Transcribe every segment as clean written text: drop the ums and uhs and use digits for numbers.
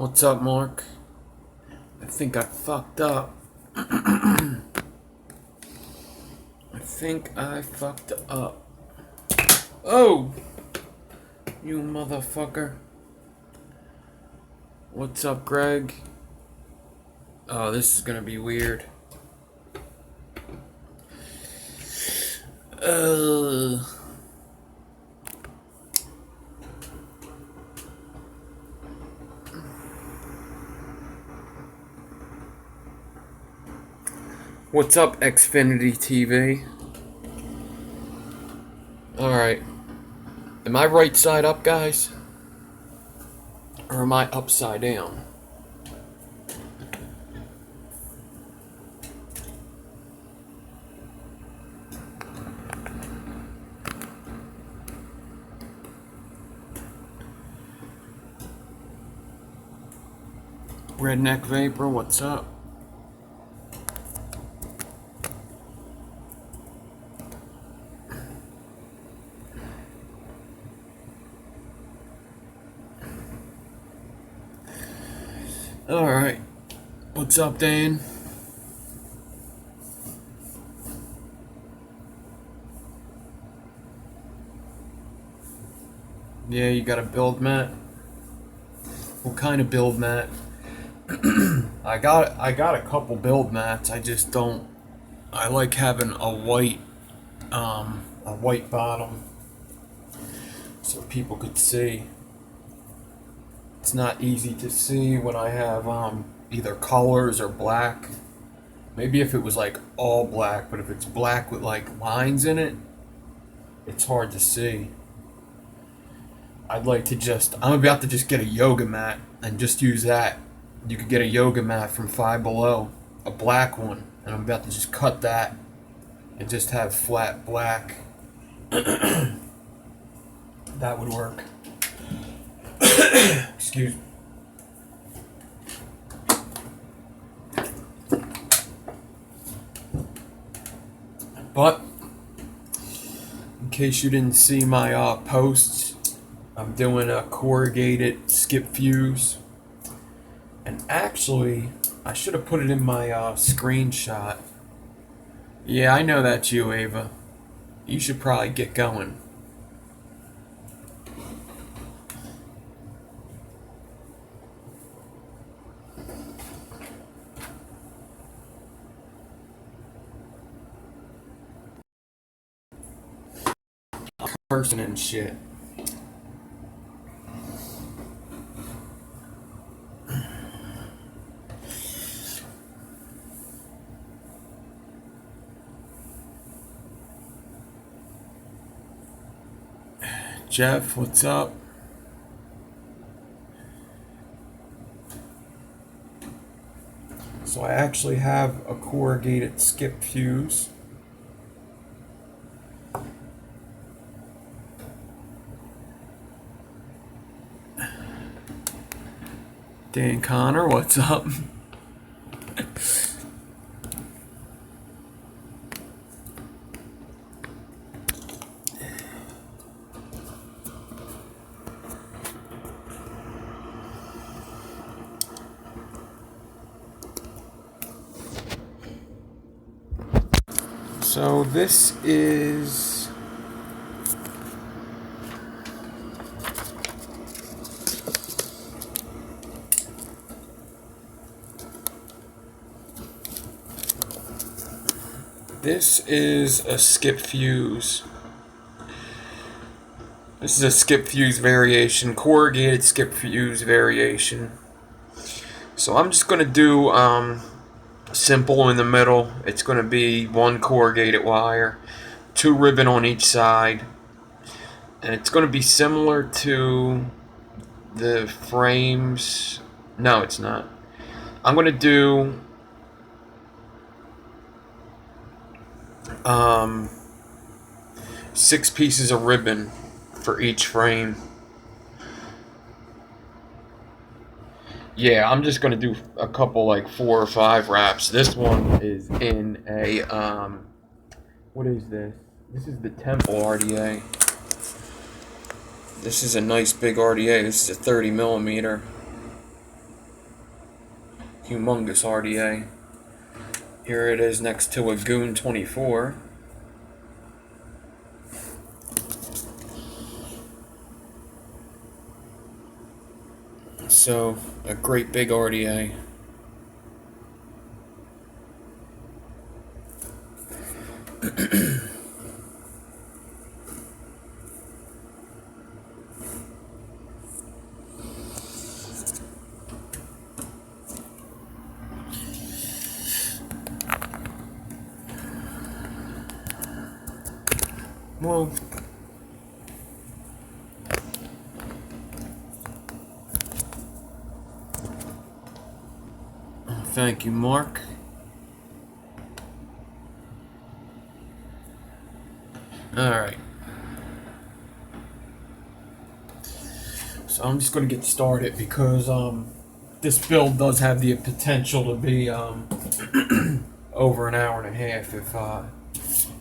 What's up, Mark? I think I fucked up. I think I fucked up. Oh! You motherfucker. What's up, Greg? Oh, this is gonna be weird. What's up, Xfinity TV? Alright. Am I right side up, guys? Or am I upside down? Redneck Vapor, what's up? Alright. What's up, Dan? Yeah, you got a build mat? What kind of build mat? I got a couple build mats. I just don't. I like having a white bottom so people could see. It's not easy to see when I have either colors or black. Maybe if it was like all black, but if it's black with like lines in it, it's hard to see. I'd like to I'm about to just get a yoga mat and just use that. You could get a yoga mat from Five Below, a black one, and I'm about to just cut that and just have flat black. That would work. Excuse me. But in case you didn't see my posts, I'm doing a corrugated skip fuse. And actually, I should have put it in my screenshot. Yeah, I know that's you, Ava. You should probably get going. Person and shit. Jeff, what's up? So I actually have a corrugated skip fuse. Dan Connor, what's up? So this is a skip fuse. This is a skip fuse variation, corrugated skip fuse variation. So I'm just gonna do simple in the middle. It's going to be one corrugated wire, 2 ribbon on each side, and it's going to be similar to the frames. No, it's not. I'm going to do 6 pieces of ribbon for each frame. Yeah, I'm just gonna do a couple, like 4 or 5 wraps. This one is in a what is this? This is the Temple RDA. This is a nice big RDA. This is a 30 millimeter. humongous RDA. Here it is next to a Goon 24. So, a great big RDA. Well, thank you, Mark. Alright. So I'm just going to get started because this build does have the potential to be over an hour and a half if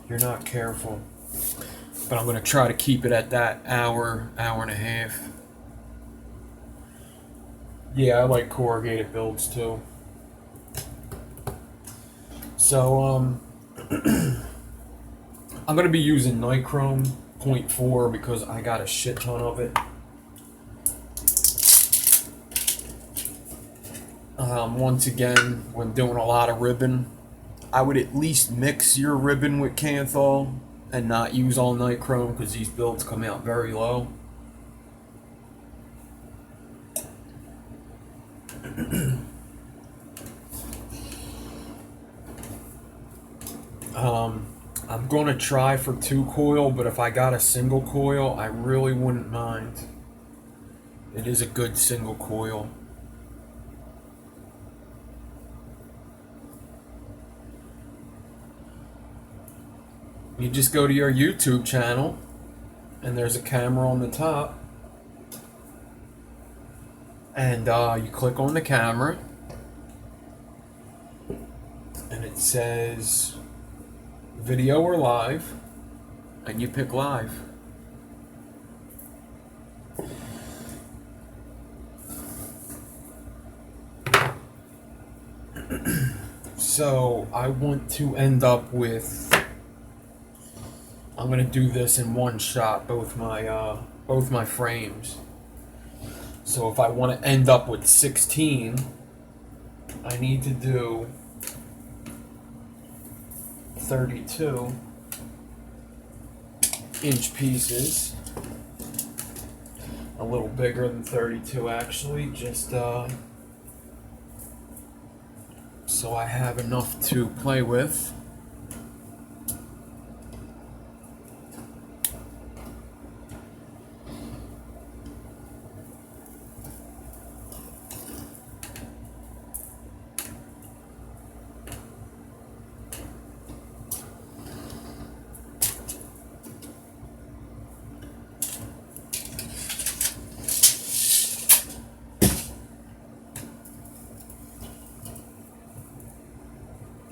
you're not careful. But I'm going to try to keep it at that hour and a half. Yeah, I like corrugated builds too. So, I'm going to be using Nichrome 0.4 because I got a shit ton of it. Once again, when doing a lot of ribbon, I would at least mix your ribbon with Kanthal and not use all Nichrome because these builds come out very low. I'm going to try for 2 coil, but if I got a single coil, I really wouldn't mind. It is a good single coil. You just go to your YouTube channel, and there's a camera on the top, and you click on the camera, and it says video or live, and you pick live. So I want to end up with, I'm going to do this in one shot, both my frames. So if I want to end up with 16, I need to do 32-inch pieces, a little bigger than 32 actually, just so I have enough to play with.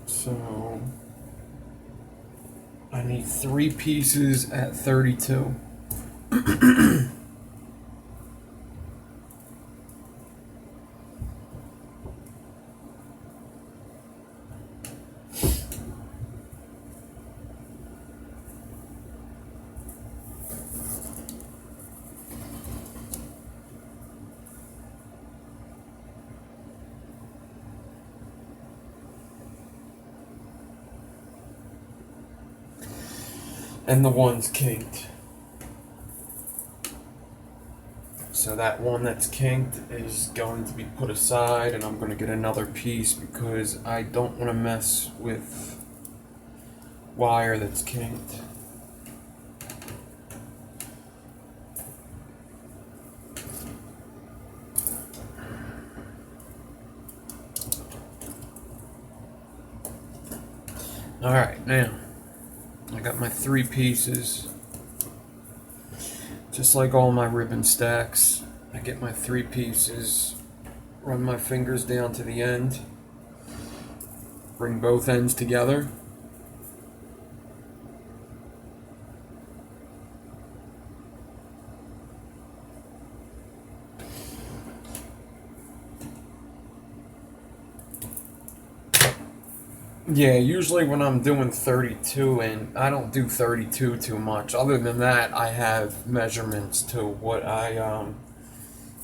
So I need 3 pieces at 32. And the one's kinked. So that one that's kinked is going to be put aside, and I'm going to get another piece because I don't want to mess with wire that's kinked. Alright, now I got my 3 pieces. Just like all my ribbon stacks, I get my 3 pieces, run my fingers down to the end, bring both ends together. Yeah, usually when I'm doing 32, and I don't do 32 too much. Other than that, I have measurements to what I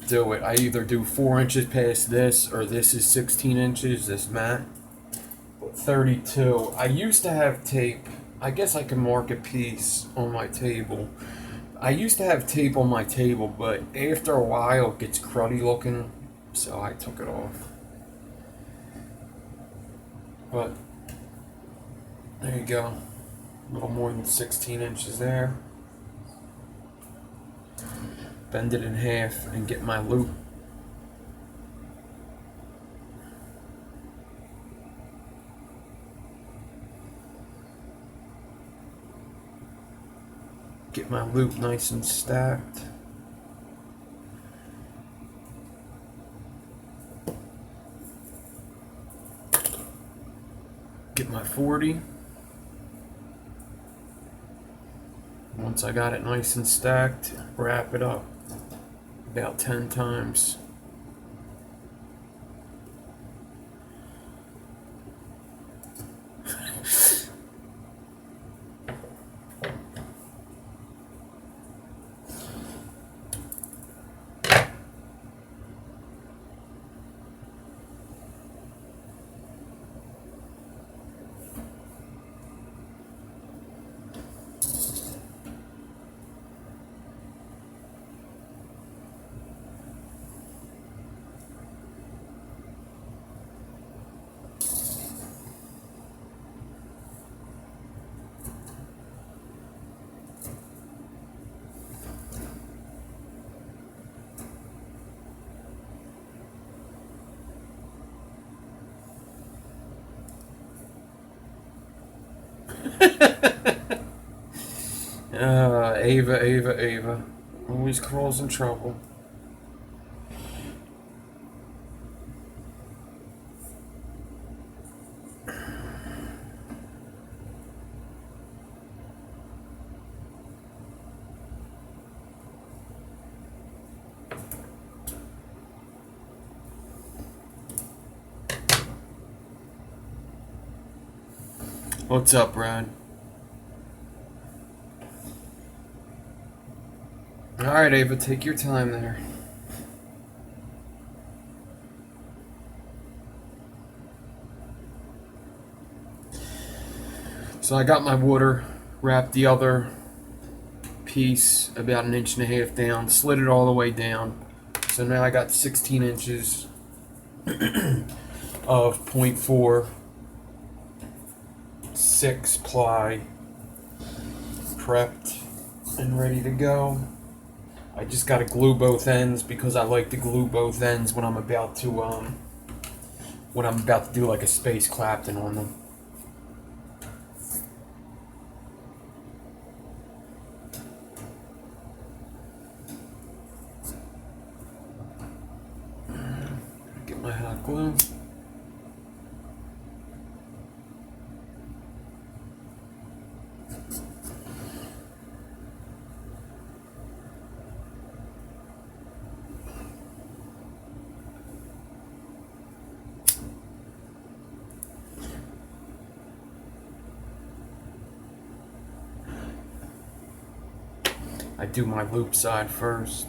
do it. I either do 4 inches past this, or this is 16 inches, this mat. But 32, I used to have tape. I guess I can mark a piece on my table. I used to have tape on my table, but after a while it gets cruddy looking, so I took it off. But there you go. A little more than 16 inches there. Bend it in half and get my loop. Get my loop nice and stacked. Get my 40. Once I got it nice and stacked, wrap it up about 10 times. Ava. Always causing trouble. What's up, Brad? Alright, Ava, take your time there. So I got my water, wrapped the other piece about 1.5 inches down, slid it all the way down. So now I got 16 inches of 0.4 6-ply prepped and ready to go. I just gotta glue both ends because I like to glue both ends when I'm about to do like a space clapton on them. Get my hot glue. I do my loop side first.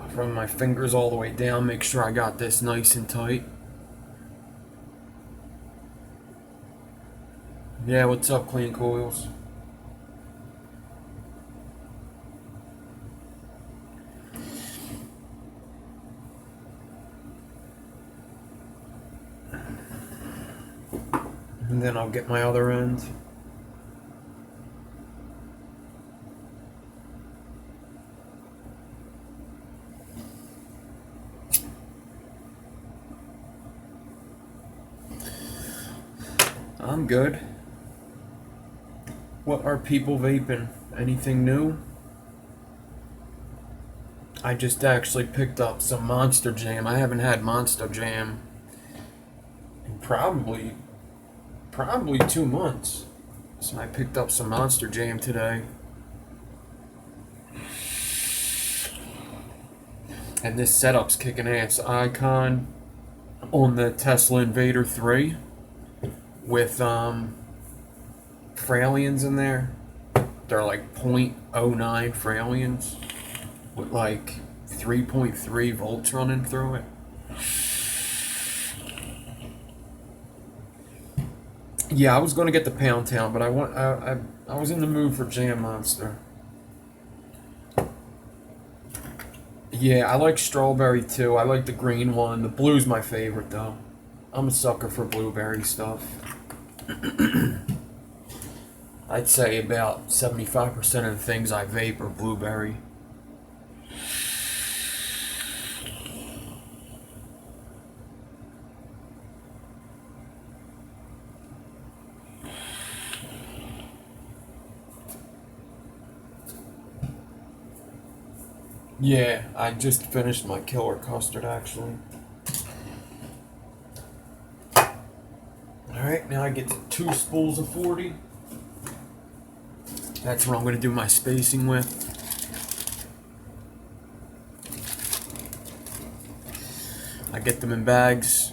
I run my fingers all the way down, make sure I got this nice and tight. Yeah, what's up, Clean Coils? And then I'll get my other end. I'm good. What are people vaping? Anything new? I just actually picked up some Monster Jam. I haven't had Monster Jam in probably 2 months. So I picked up some Monster Jam today. And this setup's kicking ass. Icon. on the Tesla Invader 3 with Fralians in there. They're like 0.09 Fralians with like 3.3 volts running through it. Yeah, I was going to get the Pound Town, but I was in the mood for Jam Monster. Yeah, I like strawberry too. I like the green one. The blue's my favorite though. I'm a sucker for blueberry stuff. I'd say about 75% of the things I vape are blueberry. Yeah, I just finished my killer custard actually. Alright, now I get 2 spools of 40. That's what I'm going to do my spacing with. I get them in bags.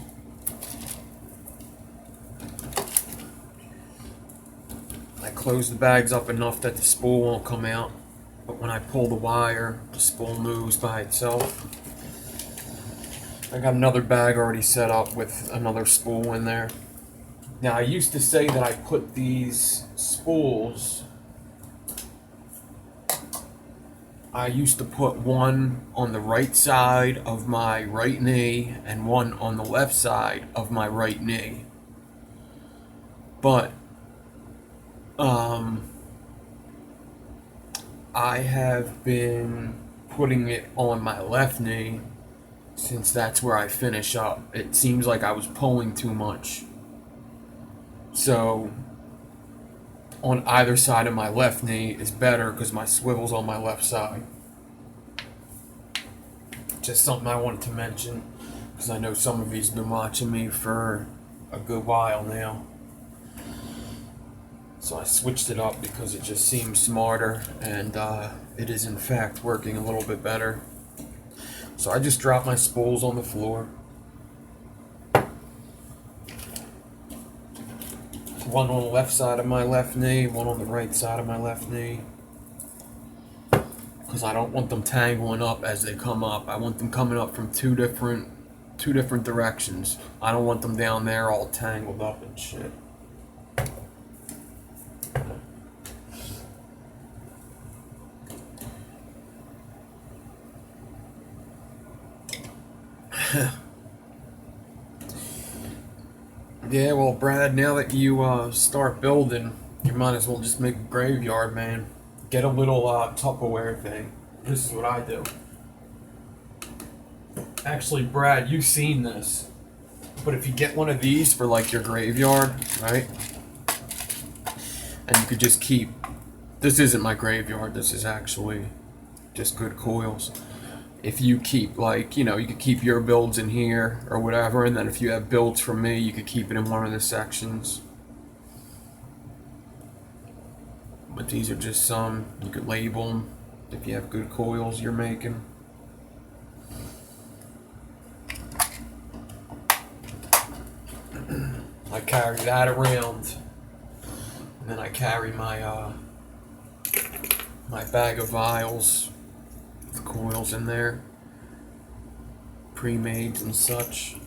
I close the bags up enough that the spool won't come out. But when I pull the wire, the spool moves by itself. I got another bag already set up with another spool in there. Now I used to say that I put these spools, I used to put one on the right side of my right knee and one on the left side of my right knee. But I have been putting it on my left knee since that's where I finish up. It seems like I was pulling too much. So on either side of my left knee is better because my swivel's on my left side. Just something I wanted to mention because I know some of you's been watching me for a good while now. So I switched it up because it just seems smarter, and it is in fact working a little bit better. So I just dropped my spools on the floor. One on the left side of my left knee, one on the right side of my left knee. Because I don't want them tangling up as they come up. I want them coming up from two different directions. I don't want them down there all tangled up and shit. Yeah, well, Brad, now that you start building, you might as well just make a graveyard, man. Get a little Tupperware thing. This is what I do. Actually, Brad, you've seen this. But if you get one of these for like your graveyard, right? And you could just keep... This isn't my graveyard. This is actually just good coils. If you keep, like, you know, you could keep your builds in here or whatever, and then if you have builds from me, you could keep it in one of the sections. But these are just some. You could label them if you have good coils you're making. I carry that around, and then I carry my my bag of vials with coils in there, pre-mades and such.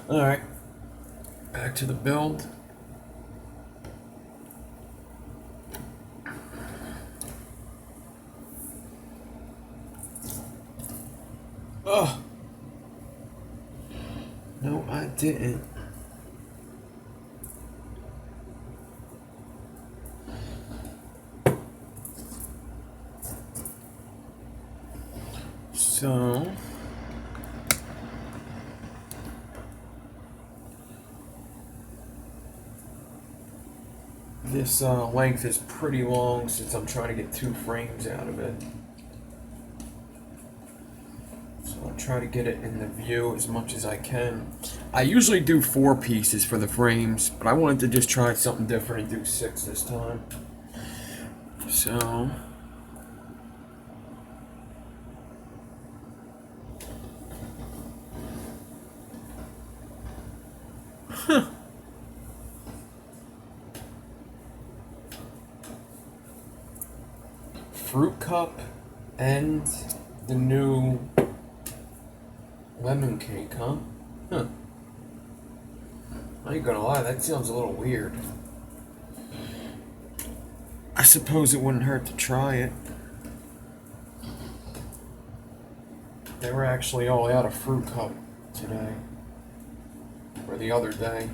Alright, back to the build. Oh, no, I didn't. So this length is pretty long since I'm trying to get 2 frames out of it. So I'll try to get it in the view as much as I can. I usually do 4 pieces for the frames, but I wanted to just try something different and do 6 this time. So Fruit cup and the new lemon cake, huh? Huh. I ain't gonna lie, that sounds a little weird. I suppose it wouldn't hurt to try it. They were actually all out of fruit cup today. Or the other day.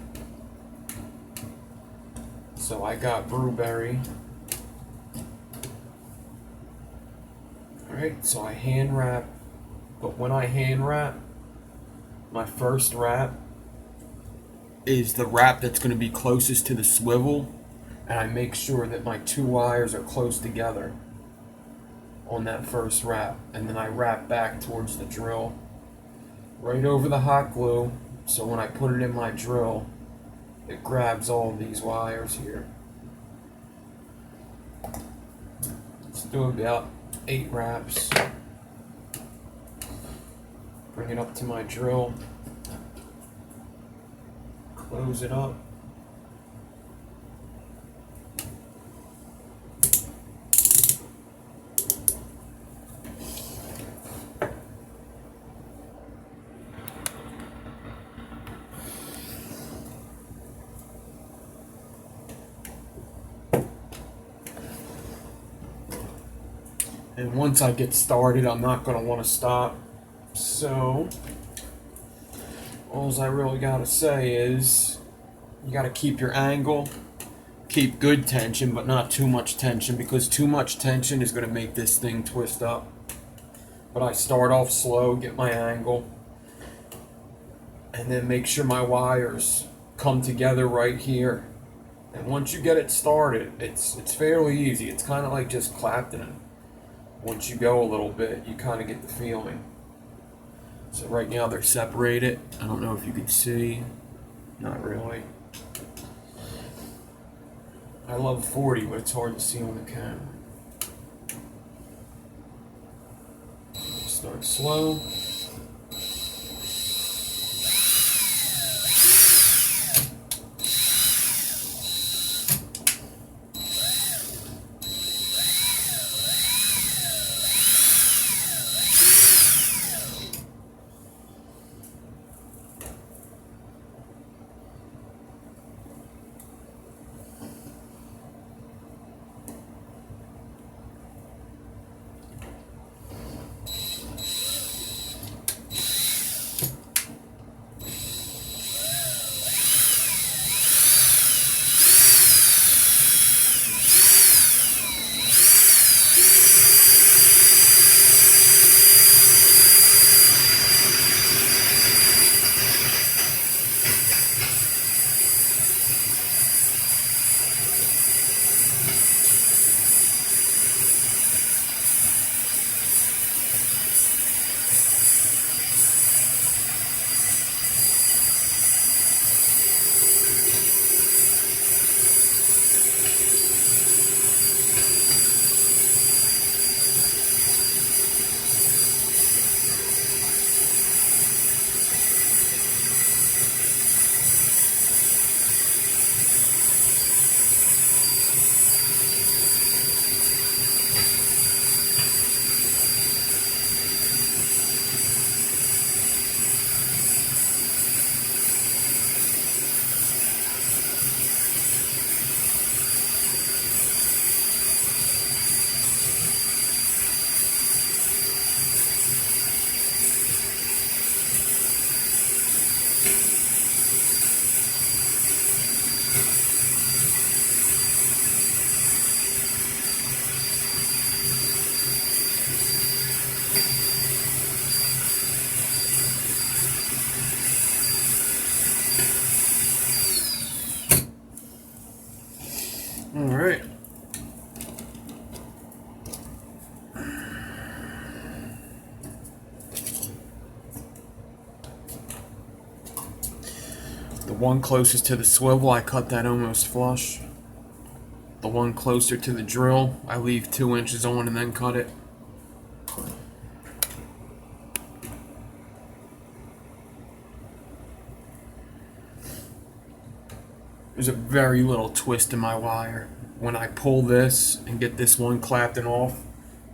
So I got blueberry. Alright, so I hand wrap. But when I hand wrap, my first wrap is the wrap that's going to be closest to the swivel. And I make sure that my two wires are close together on that first wrap. And then I wrap back towards the drill. Right over the hot glue. So when I put it in my drill, it grabs all of these wires here. Let's do about 8 wraps. Bring it up to my drill. Close it up. And once I get started, I'm not going to want to stop. So, all I really got to say is, you got to keep your angle, keep good tension, but not too much tension, because too much tension is going to make this thing twist up. But I start off slow, get my angle, and then make sure my wires come together right here. And once you get it started, it's fairly easy. It's kind of like just claptoning. Once you go a little bit, you kind of get the feeling. So right now they're separated. I don't know if you can see. Not really. I love 40, but it's hard to see on the camera. Start slow. Alright. The one closest to the swivel, I cut that almost flush. The one closer to the drill, I leave 2 inches on and then cut it. There's a very little twist in my wire. When I pull this and get this one clapton off,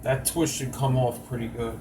that twist should come off pretty good.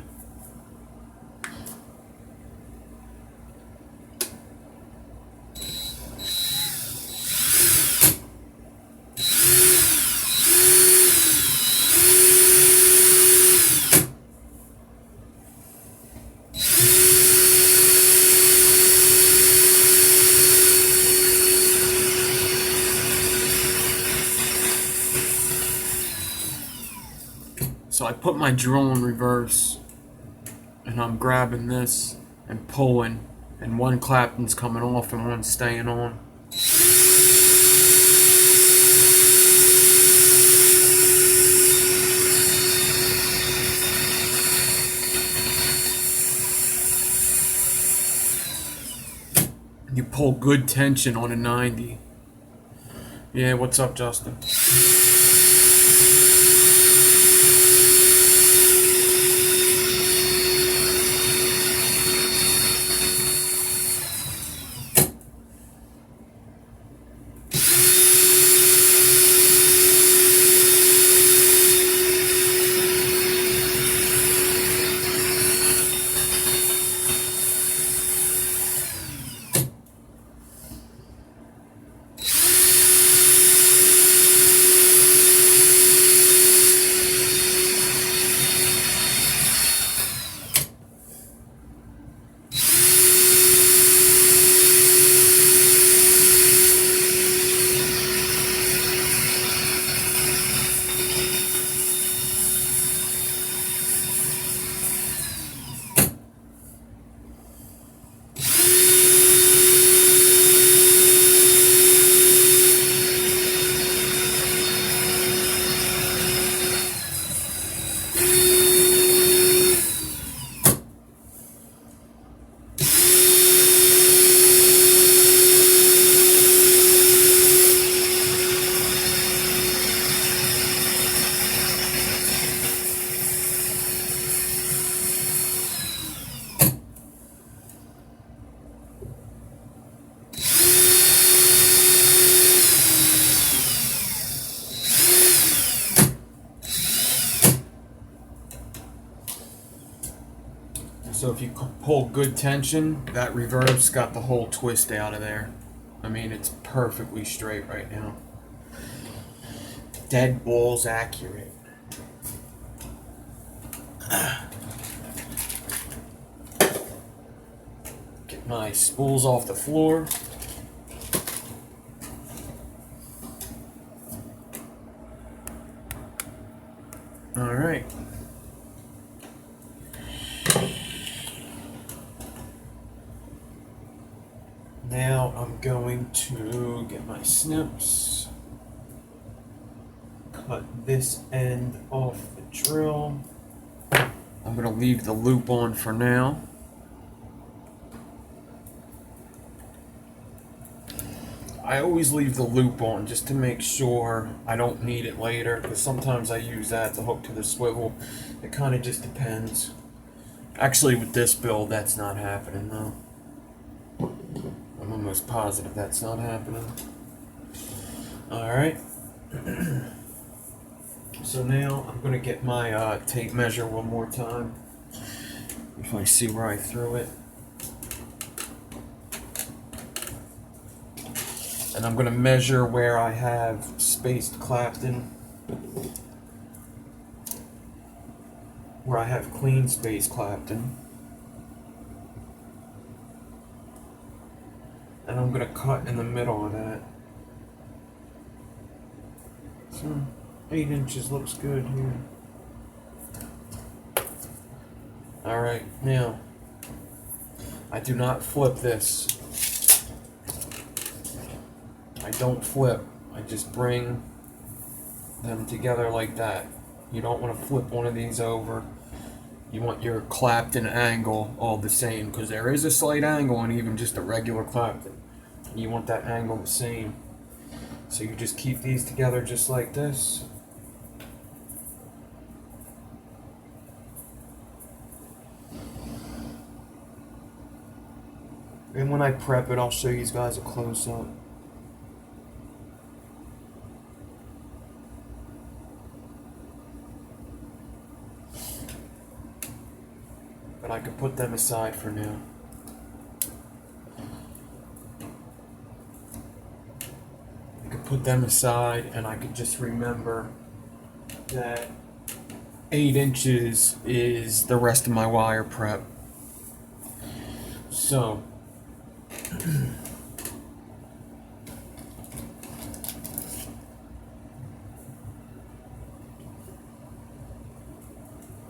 So I put my drill in reverse, and I'm grabbing this and pulling, and one clapton's coming off and one's staying on. You pull good tension on a 90. Yeah, what's up, Justin? So if you pull good tension, that reverse got the whole twist out of there. I mean, it's perfectly straight right now. Dead balls accurate. Get my spools off the floor. All right. Now I'm going to get my snips, cut this end off the drill. I'm going to leave the loop on for now. I always leave the loop on just to make sure I don't need it later, because sometimes I use that to hook to the swivel. It kind of just depends. Actually, with this build, that's not happening though. I'm almost positive that's not happening. Alright. So now I'm going to get my tape measure one more time. If I see where I threw it. And I'm going to measure where I have spaced clapton. Where I have clean spaced clapton. And I'm going to cut in the middle of that. So 8 inches looks good here. Alright, now I do not flip this. I don't flip. I just bring them together like that. You don't want to flip one of these over. You want your clapton angle all the same, because there is a slight angle in even just a regular clapton. You want that angle the same. So you just keep these together just like this. And when I prep it, I'll show you guys a close-up. I could put them aside for now. I could put them aside, and I could just remember that 8 inches is the rest of my wire prep. So I'm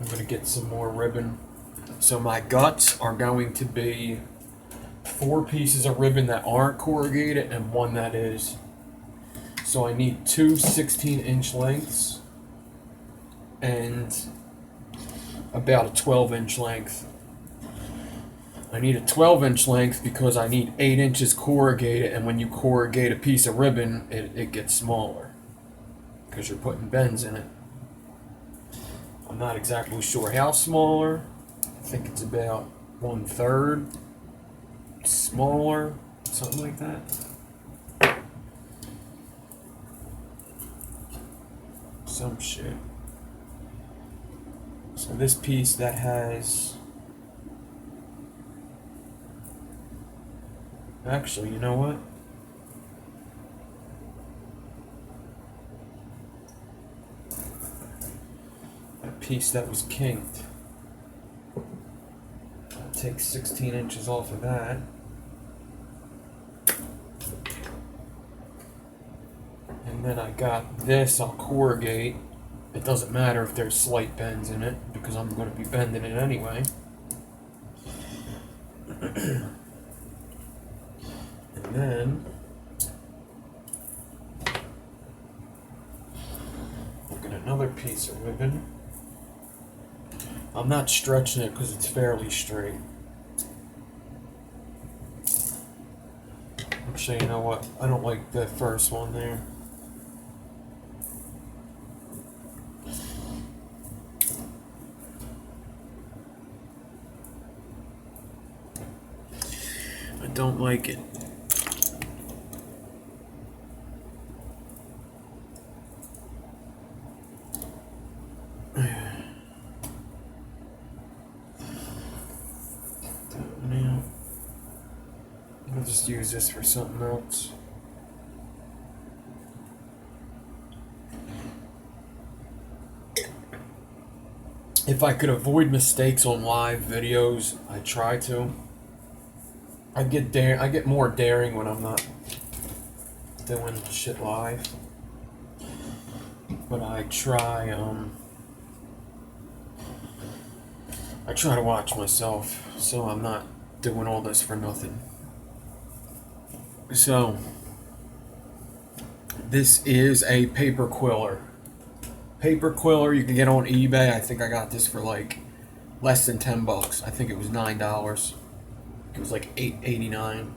going to get some more ribbon. So my guts are going to be 4 pieces of ribbon that aren't corrugated and 1 that is. So I need 2 16-inch lengths and about a 12-inch length. I need a 12-inch length because I need 8 inches corrugated, and when you corrugate a piece of ribbon, it gets smaller because you're putting bends in it. I'm not exactly sure how smaller. I think it's about 1/3 smaller, something like that. Some shit. So this piece that has... Actually, you know what? That piece that was kinked. I'll take 16 inches off of that. And then I got this, I'll corrugate. It doesn't matter if there's slight bends in it, because I'm going to be bending it anyway. And then look at another piece of ribbon. I'm not stretching it because it's fairly straight. Actually, you know what? I don't like the first one there. I don't like it. Now, I'll just use this for something else. If I could avoid mistakes on live videos, I try to. I get more daring when I'm not doing shit live. But I try to watch myself, so I'm not doing all this for nothing. So this is a paper quiller. Paper quiller you can get on eBay. I think I got this for like less than $10. I think it was $9. It was like $8.89.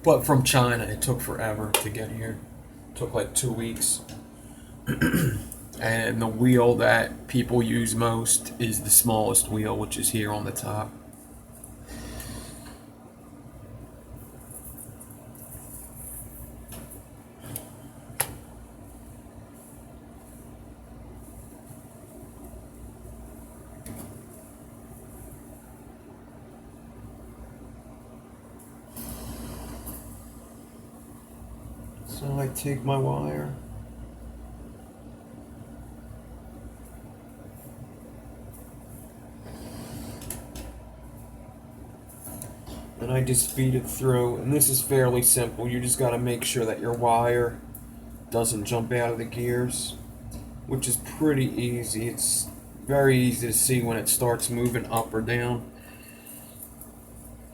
But from China, it took forever to get here. It took like 2 weeks. And the wheel that people use most is the smallest wheel, which is here on the top. So I take my wire. And I just feed it through, and this is fairly simple. You just got to make sure that your wire doesn't jump out of the gears, which is pretty easy. It's very easy to see when it starts moving up or down.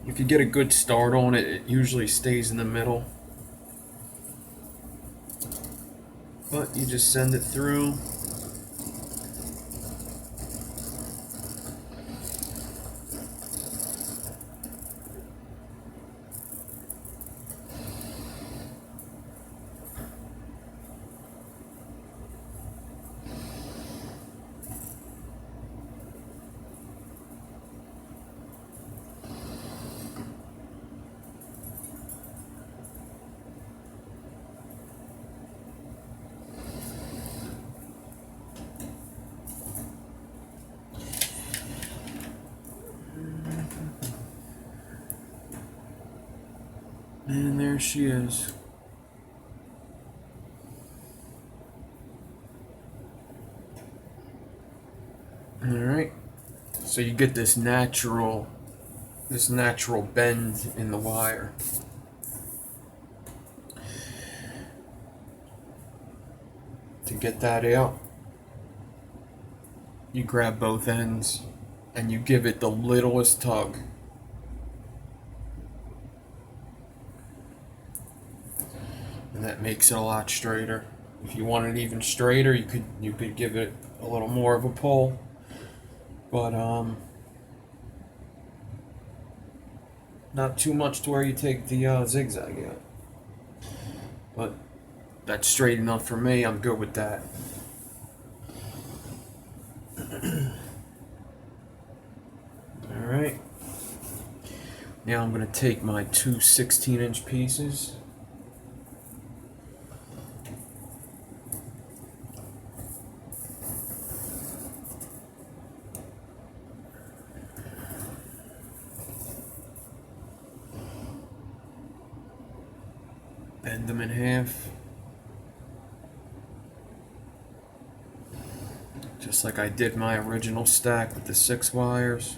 If you get a good start on it, it usually stays in the middle. But you just send it through. And there she is. Alright. So you get this natural bend in the wire. To get that out, you grab both ends and you give it the littlest tug. And that makes it a lot straighter. If you want it even straighter, you could give it a little more of a pull. But not too much to where you take the zigzag out. But that's straight enough for me. I'm good with that. Alright. Now I'm going to take my two 16-inch pieces. Bend them in half. Just like I did my original stack with the 6 wires.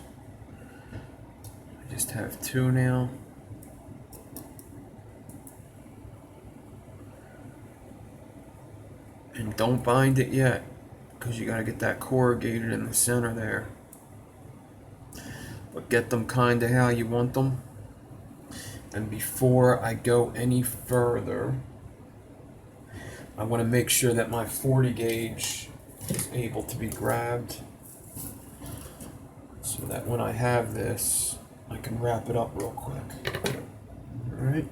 I just have 2 now. And don't bind it yet, because you got to get that corrugated in the center there. But get them kind of how you want them. And before I go any further, I want to make sure that my 40 gauge is able to be grabbed, so that when I have this, I can wrap it up real quick. Alright.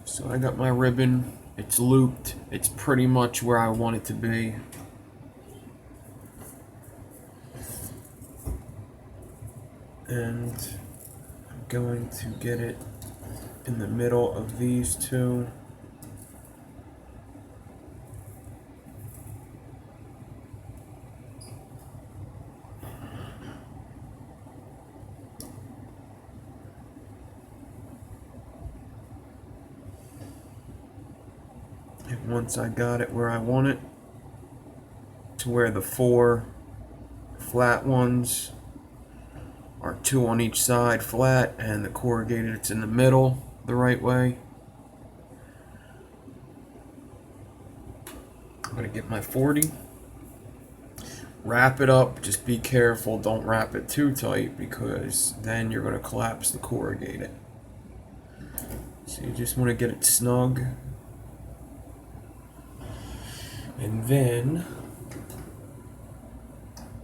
So I got my ribbon. It's looped. It's pretty much where I want it to be. And I'm going to get it in the middle of these two. And once I got it where I want it, to where the 4 flat ones are 2 on each side flat, and the corrugated, it's in the middle the right way. I'm going to get my 40, wrap it up. Just be careful, don't wrap it too tight, because then you're going to collapse the corrugated. So you just want to get it snug. And then,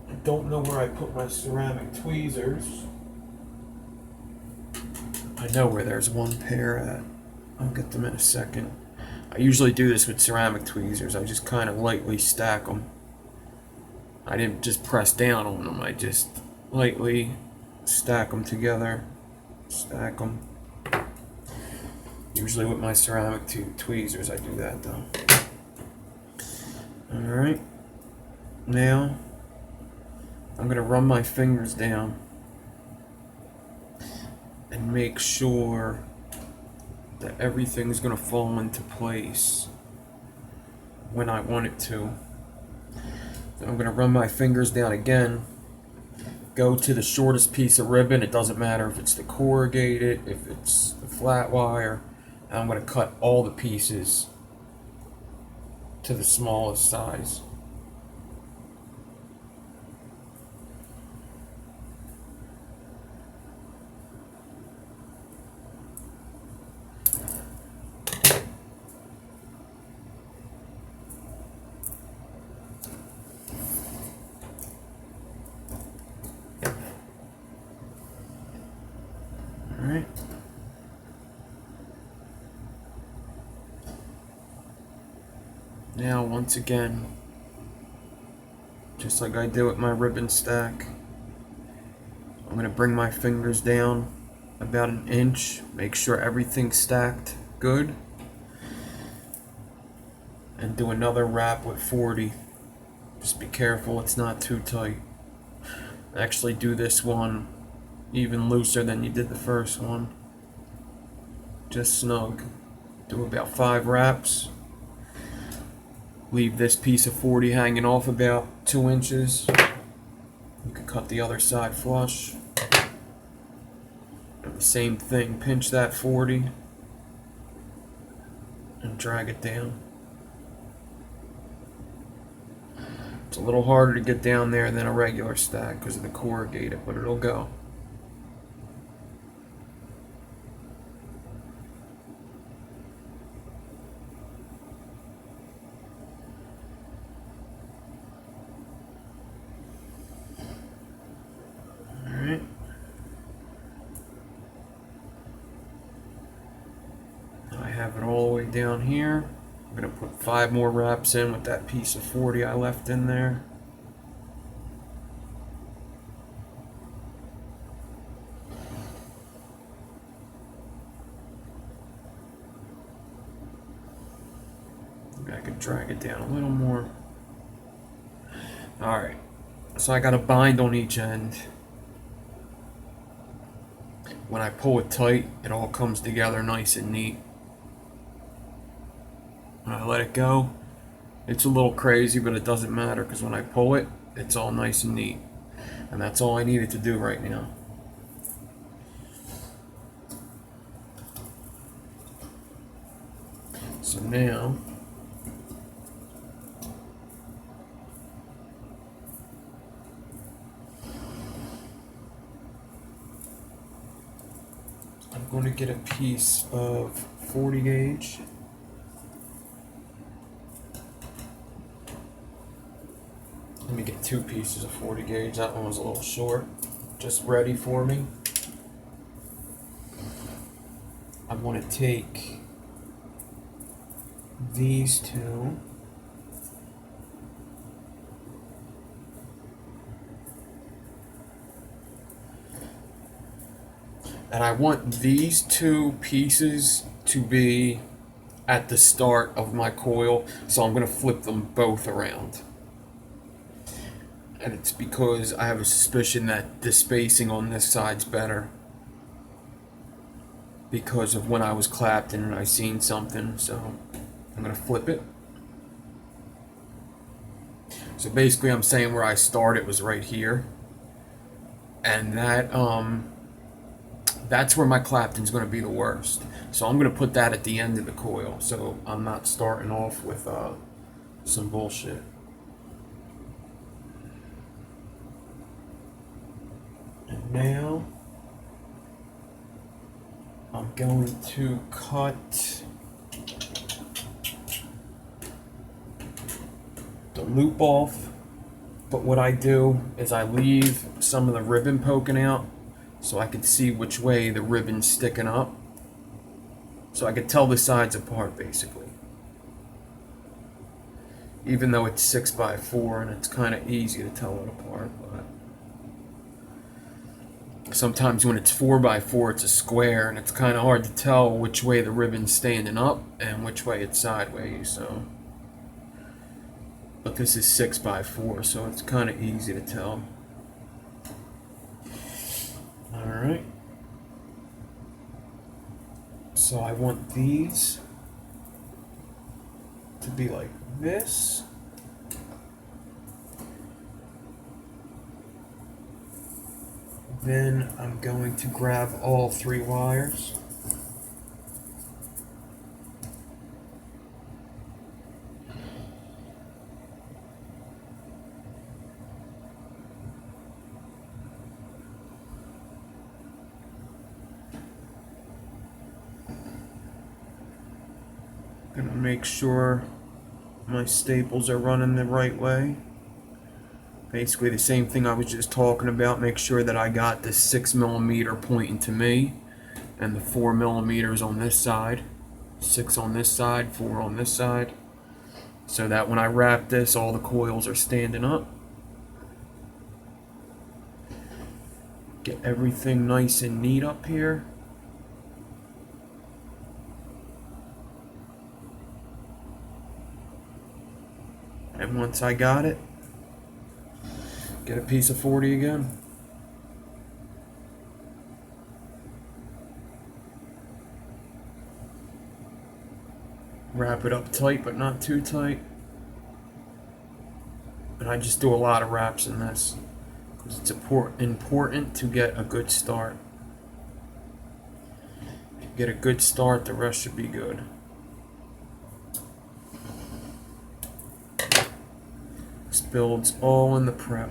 I don't know where I put my ceramic tweezers. I know where there's one pair at. I'll get them in a second. I usually do this with ceramic tweezers. I just kind of lightly stack them. I didn't just press down on them. I just lightly stack them together. Stack them. Usually with my ceramic tweezers I do that though. Alright. Now, I'm going to run my fingers down and make sure that everything's going to fall into place when I want it to. Then I'm going to run my fingers down again, go to the shortest piece of ribbon. It doesn't matter if it's the corrugated, if it's the flat wire, and I'm going to cut all the pieces to the smallest size. Alright. Now, once again, just like I did with my ribbon stack, I'm going to bring my fingers down about 1 inch, make sure everything's stacked good, and do another wrap with 40. Just be careful it's not too tight. I actually do this one even looser than you did the first one. Just snug. Do about 5 wraps. Leave this piece of 40 hanging off about 2 inches. You can cut the other side flush. And the same thing, pinch that 40 and drag it down. It's a little harder to get down there than a regular stack because of the corrugated, but it'll go. Alright. I have it all the way down here. I'm going to put 5 more wraps in with that piece of 40 I left in there. Maybe I could drag it down a little more. Alright, so I got a bind on each end. When I pull it tight, it all comes together nice and neat. When I let it go, it's a little crazy, but it doesn't matter because when I pull it, it's all nice and neat. And that's all I needed to do right now. So now, I'm going to get a piece of 40 gauge. Let me get 2 pieces of 40 gauge. That one was a little short. Just ready for me. I want to take these 2. And I want these 2 pieces to be at the start of my coil, so I'm going to flip them both around. And it's because I have a suspicion that the spacing on this side's better because of when I was clapped and I seen something, so I'm going to flip it. So basically I'm saying where I started was right here, and that's where my clapton's going to be the worst. So I'm going to put that at the end of the coil, so I'm not starting off with some bullshit. And now I'm going to cut the loop off, but what I do is I leave some of the ribbon poking out so I can see which way the ribbon's sticking up, so I can tell the sides apart basically. Even though it's 6x4 and it's kind of easy to tell it apart, but sometimes when it's 4x4 it's a square and it's kind of hard to tell which way the ribbon's standing up and which way it's sideways, so. But this is 6x4, so it's kind of easy to tell. Alright. So I want these to be like this. Then I'm going to grab all 3 wires. Gonna make sure my staples are running the right way. Basically the same thing I was just talking about. Make sure that I got the 6mm pointing to me and the 4mm on this side. 6 on this side, 4 on this side. So that when I wrap this, all the coils are standing up. Get everything nice and neat up here. And once I got it, get a piece of 40 again. Wrap it up tight, but not too tight. And I just do a lot of wraps in this because it's important to get a good start. If you get a good start, the rest should be good. This builds all in the prep.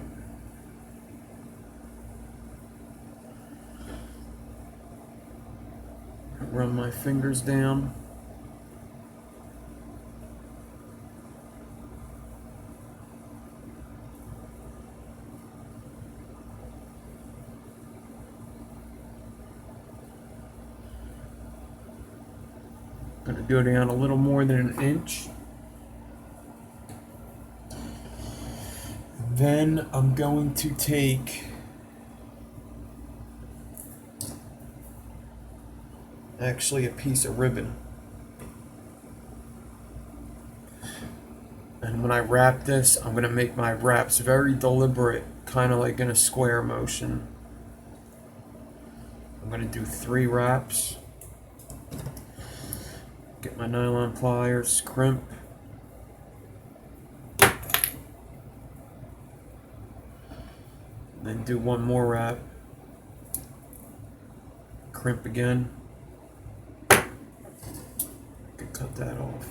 Run my fingers down. Gonna go down a little more than an inch. Then I'm going to take actually a piece of ribbon. And when I wrap this, I'm gonna make my wraps very deliberate, kind of like in a square motion. I'm gonna do 3 wraps. Get my nylon pliers, crimp. Then do 1 more wrap. Crimp again. I can cut that off.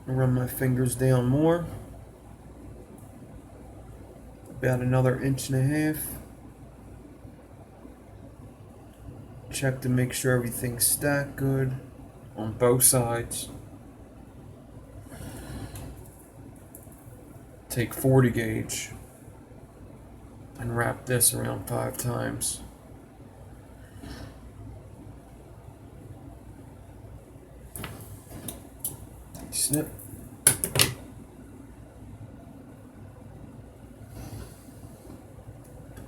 Run my fingers down more. About another 1.5 inches. Check to make sure everything's stacked good on both sides. Take 40 gauge and wrap this around 5 times. Snip.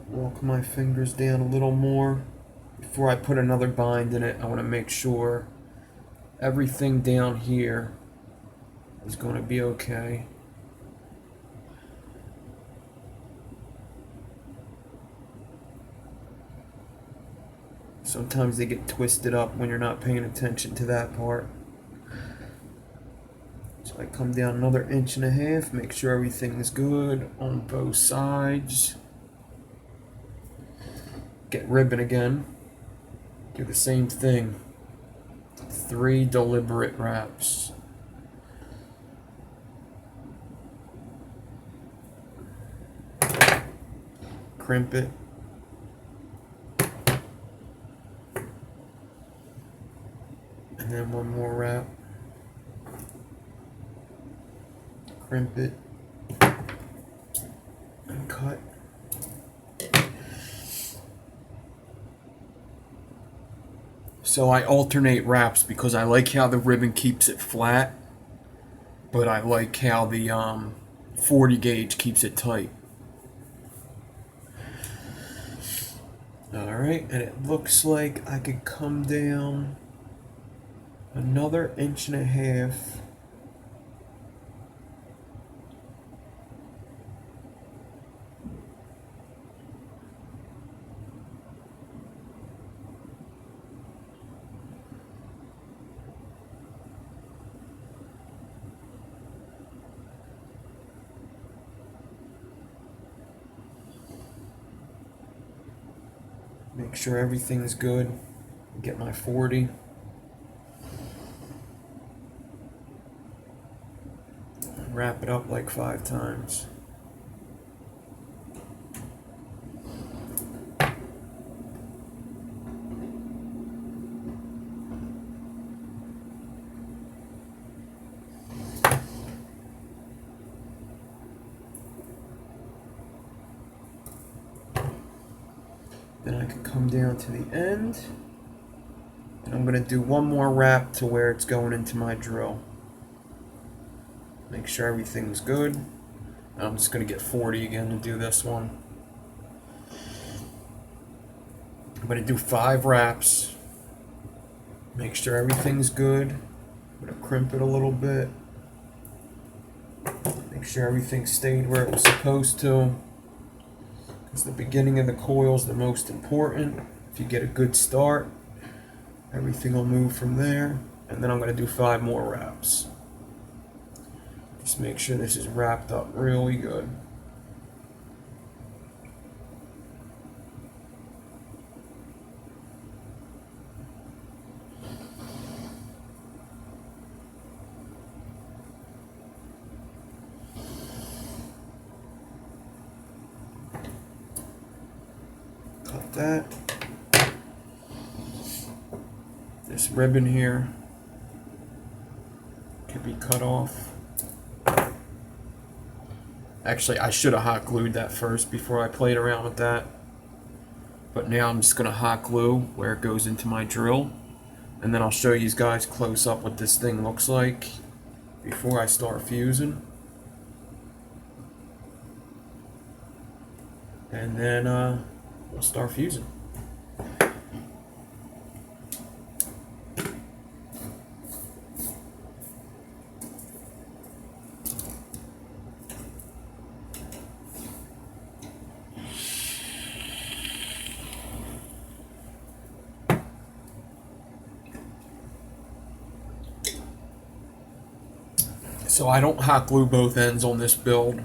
Walk my fingers down a little more. Before I put another bind in it, I want to make sure everything down here is going to be okay. Sometimes they get twisted up when you're not paying attention to that part. So I come down another 1.5 inches, make sure everything is good on both sides. Get ribbon again. Do the same thing. 3 deliberate wraps. Crimp it. And then 1 more wrap. Crimp it. And cut. So I alternate wraps because I like how the ribbon keeps it flat, but I like how the 40 gauge keeps it tight. Alright, and it looks like I could come down another 1.5 inches. Make sure everything's good. Get my 40. Wrap it up like 5 times. Then I can come down to the end, and I'm going to do 1 more wrap to where it's going into my drill. Make sure everything's good. I'm just going to get 40 again to do this one. I'm going to do 5 wraps. Make sure everything's good. I'm going to crimp it a little bit. Make Make sure everything stayed where it was supposed to. Because the beginning of the coil is the most important. If you get a good start, everything will move from there. And then I'm going to do 5 more wraps. Just make sure this is wrapped up really good. Cut that. This ribbon here can be cut off. Actually, I should have hot glued that first before I played around with that. But now I'm just going to hot glue where it goes into my drill. And then I'll show you guys close up what this thing looks like before I start fusing. And then we'll start fusing. So I don't hot glue both ends on this build.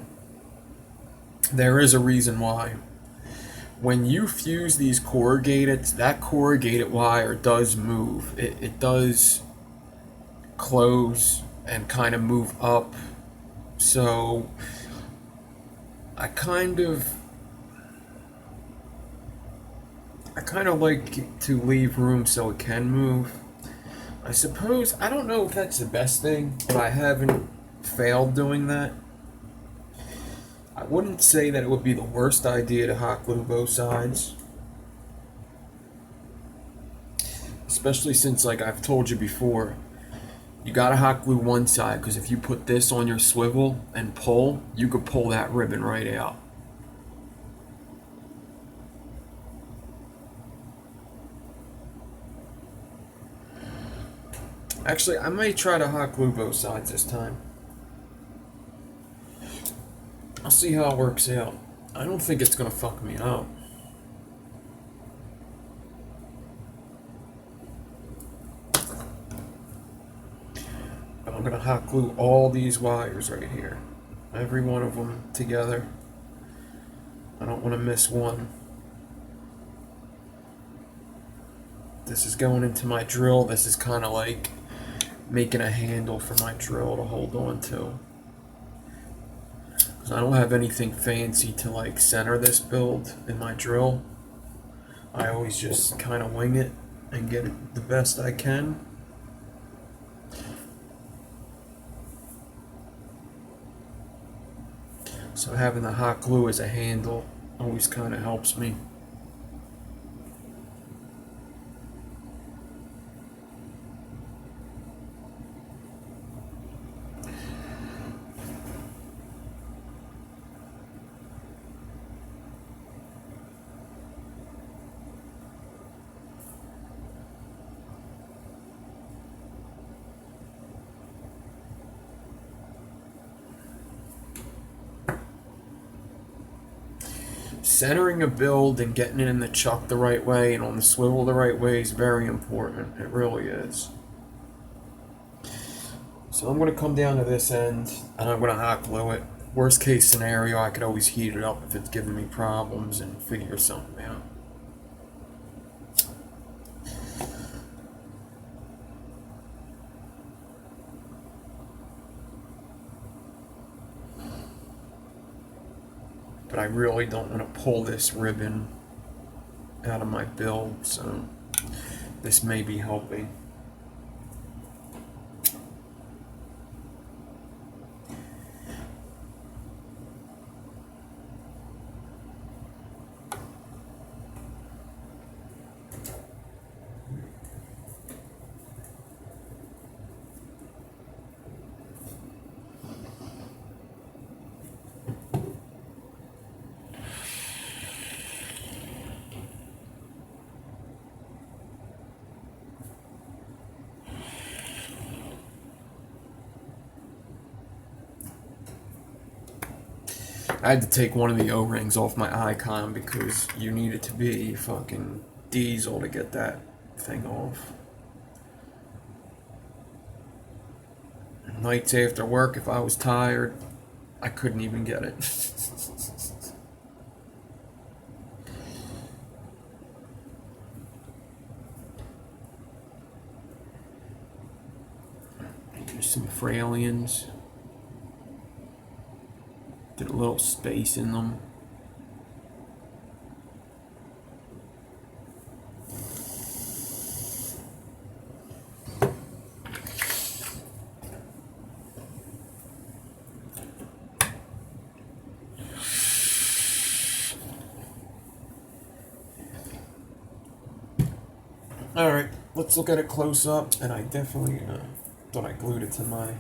There is a reason why. When you fuse these corrugated, that corrugated wire does move. It does close and kind of move up. So I kind of like to leave room so it can move. I suppose, I don't know if that's the best thing, but I haven't failed doing that. I wouldn't say that it would be the worst idea to hot glue both sides. Especially since, like I've told you before, you gotta hot glue one side, because if you put this on your swivel and pull, you could pull that ribbon right out. Actually, I might try to hot glue both sides this time. I'll see how it works out. I don't think it's gonna fuck me up. But I'm gonna hot glue all these wires right here. Every one of them together. I don't want to miss one. This is going into my drill. This is kind of like making a handle for my drill to hold on to. I don't have anything fancy to like center this build in my drill. I always just kind of wing it and get it the best I can. So having the hot glue as a handle always kind of helps me. Centering a build and getting it in the chuck the right way and on the swivel the right way is very important. It really is. So I'm going to come down to this end and I'm going to hot glue it. Worst case scenario, I could always heat it up if it's giving me problems and figure something out. But I really don't want to pull this ribbon out of my build, so this may be helping. I had to take one of the O-rings off my icon because you needed to be fucking diesel to get that thing off. Nights after work, if I was tired, I couldn't even get it. There's some Fralians. Did a little space in them. Alright, let's look at it close up, and I definitely thought I glued it to my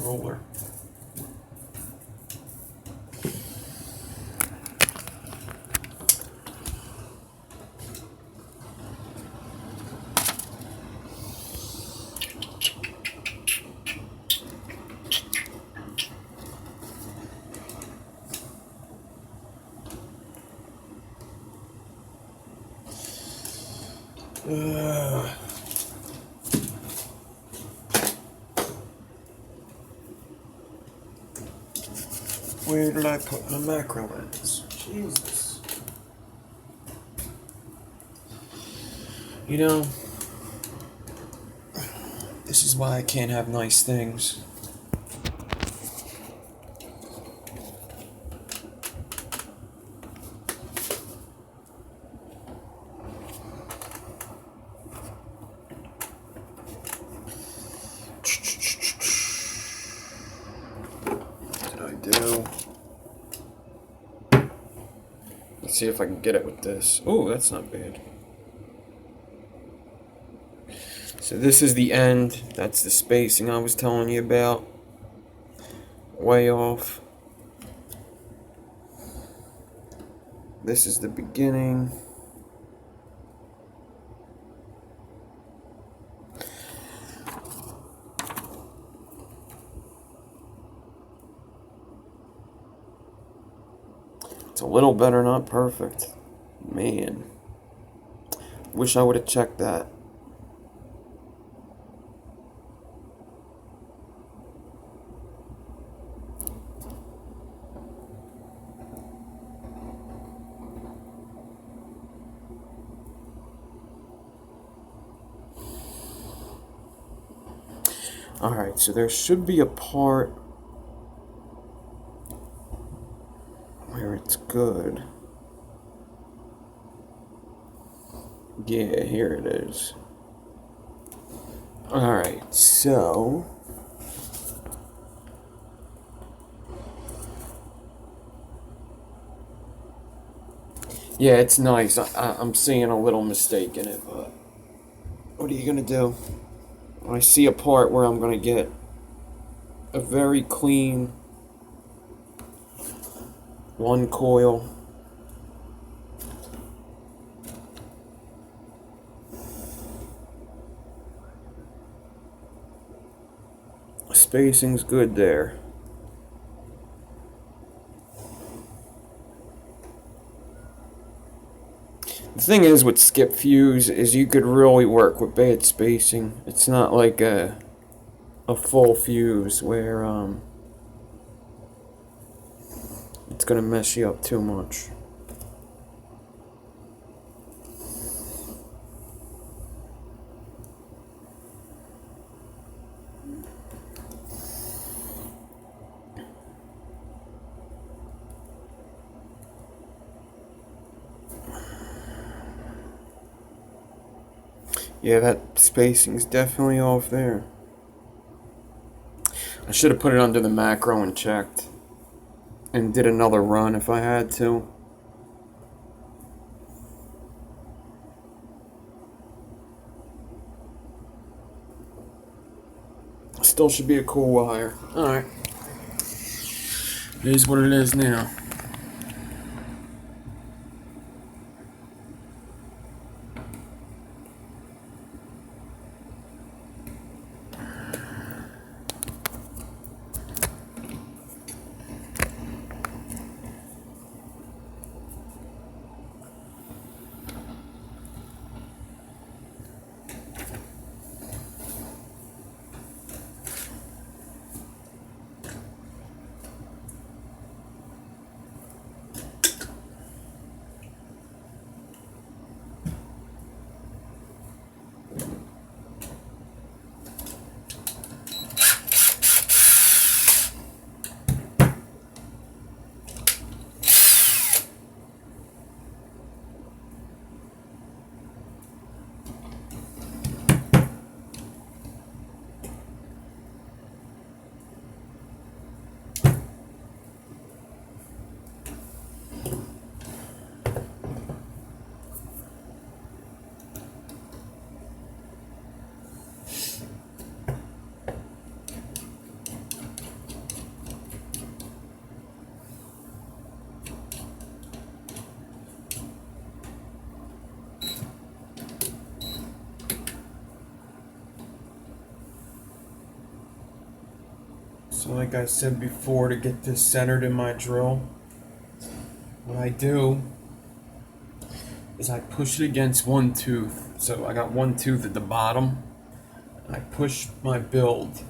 roller. Where did I put my macro lens? Jesus. You know, this is why I can't have nice things. Let's see if I can get it with this. Oh, that's not bad. So this is the end. That's the spacing I was telling you about. Way off. This is the beginning. It's a little better, not perfect. Man. Wish I would have checked that. Alright, so there should be a part where it's good. Yeah, here it is. Alright, so yeah, it's nice. I'm seeing a little mistake in it, but what are you gonna do? I see a part where I'm gonna get a very clean one coil. Spacing's good there. The thing is with skip fuse is you could really work with bad spacing. It's not like a full fuse where it's gonna mess you up too much. Yeah, that spacing's definitely off there. I should have put it under the macro and checked. And did another run if I had to. Still should be a cool wire. Alright. It is what it is now. So like I said before, to get this centered in my drill, what I do is I push it against one tooth. So I got one tooth at the bottom. I push my build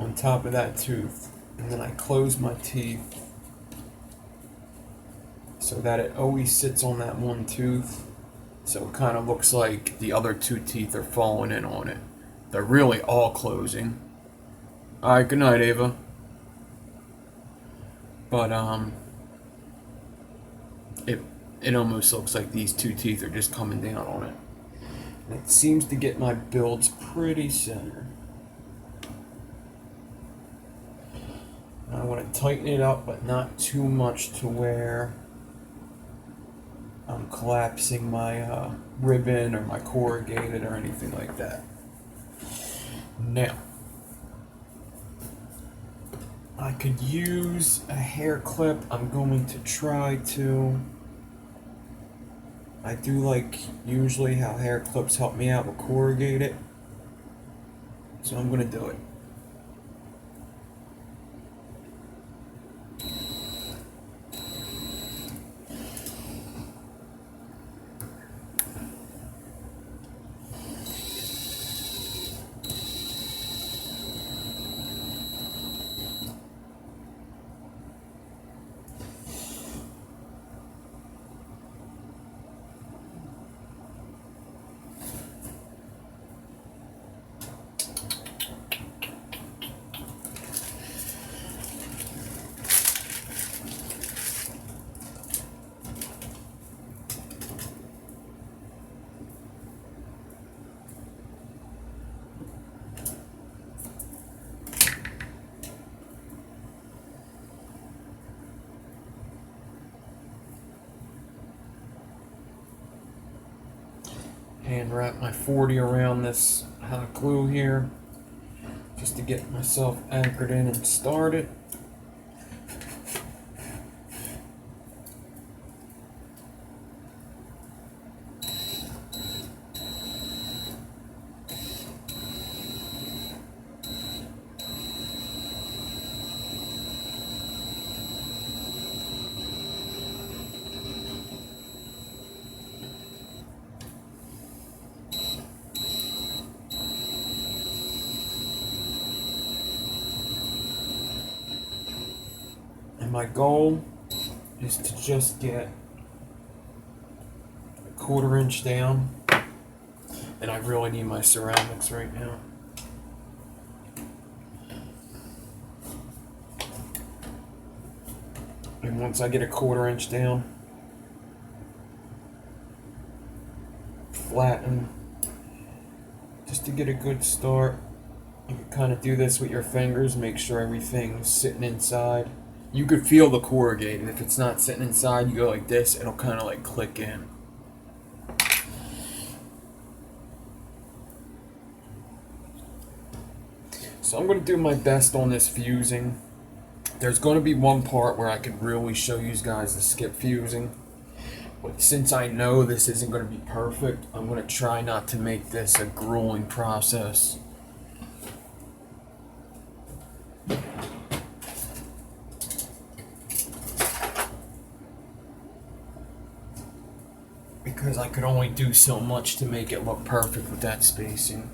on top of that tooth, and then I close my teeth so that it always sits on that one tooth. So it kind of looks like the other two teeth are falling in on it. They're really all closing. Alright, good night, Ava. But it almost looks like these two teeth are just coming down on it. And it seems to get my builds pretty centered. I want to tighten it up, but not too much to where I'm collapsing my ribbon or my corrugated or anything like that. Now, I could use a hair clip. I'm going to try to. I do like usually how hair clips help me out with corrugated, so I'm going to do it. Hand wrap my 40 around this hot glue here just to get myself anchored in and started. My goal is to just get a 1/4 inch down, and I really need my ceramics right now. And once I get a 1/4 inch down, flatten just to get a good start. You can kind of do this with your fingers, make sure everything's sitting inside. You could feel the corrugated. If it's not sitting inside, you go like this, it'll kind of like click in. So I'm going to do my best on this fusing. There's going to be one part where I could really show you guys the skip fusing. But since I know this isn't going to be perfect, I'm going to try not to make this a grueling process. Because I could only do so much to make it look perfect with that spacing.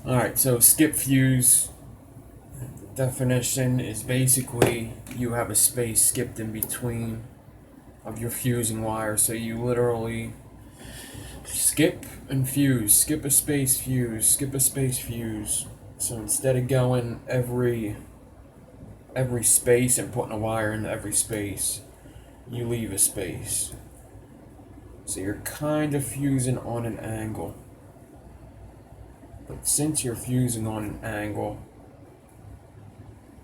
Alright, so skip fuse definition is basically you have a space skipped in between of your fusing wire, so you literally skip and fuse, skip a space fuse, skip a space fuse. So instead of going every space and putting a wire into every space, you leave a space. So you're kind of fusing on an angle. But since you're fusing on an angle,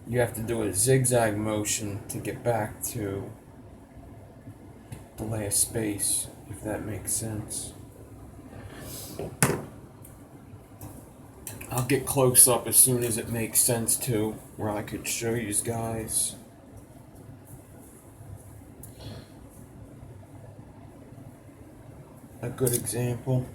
you have to do a zigzag motion to get back to the last space, if that makes sense. I'll get close up as soon as it makes sense to, where I could show you guys. A good example.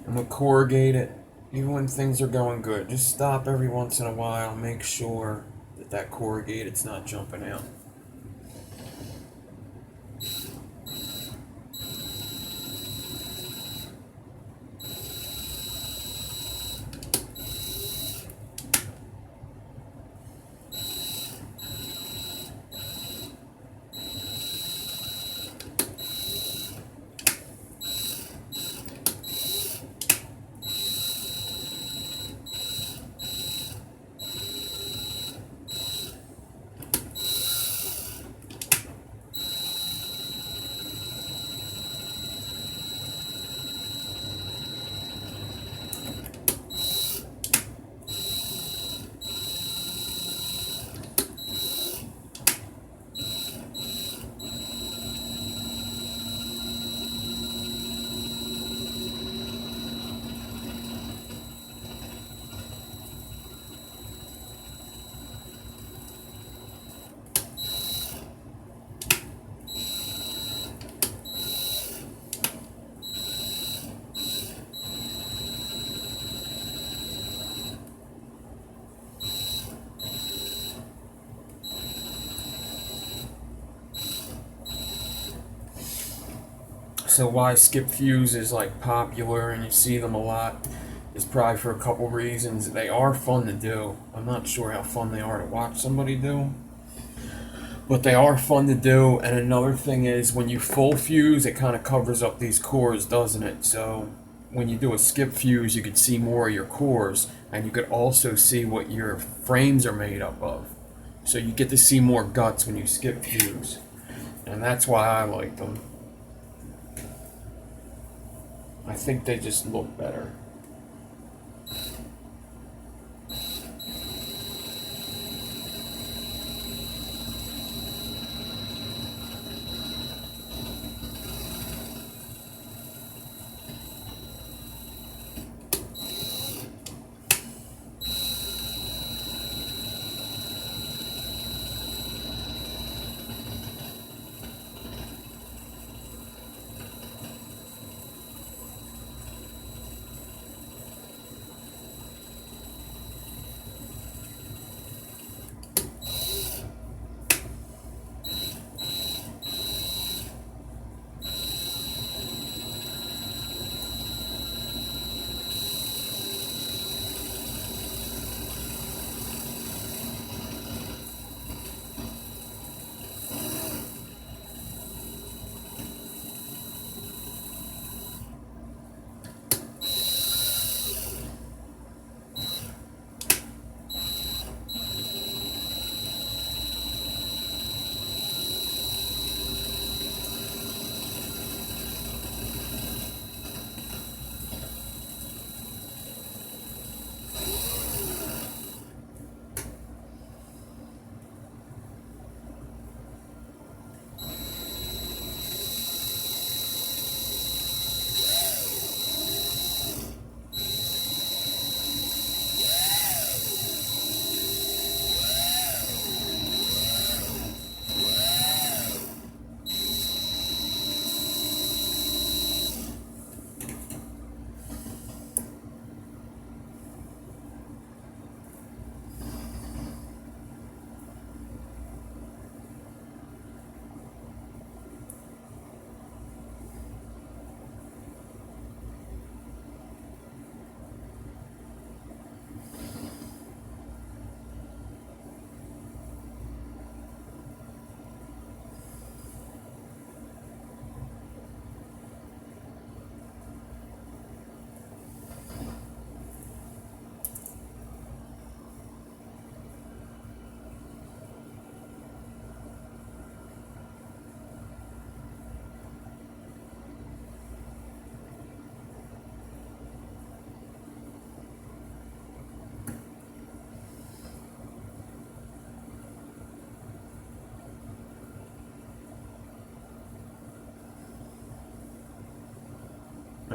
And with corrugated, even when things are going good, just stop every once in a while, make sure that corrugated's not jumping out. So why skip fuse is like popular and you see them a lot is probably for a couple reasons. They are fun to do. I'm not sure how fun they are to watch somebody do, but they are fun to do. And another thing is when you full fuse, it kind of covers up these cores, doesn't it? So when you do a skip fuse, you could see more of your cores, and you could also see what your frames are made up of. So you get to see more guts when you skip fuse, and that's why I like them. I think they just look better.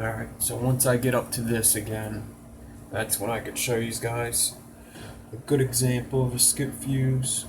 Alright, so once I get up to this again, that's when I could show you guys a good example of a skip fuse.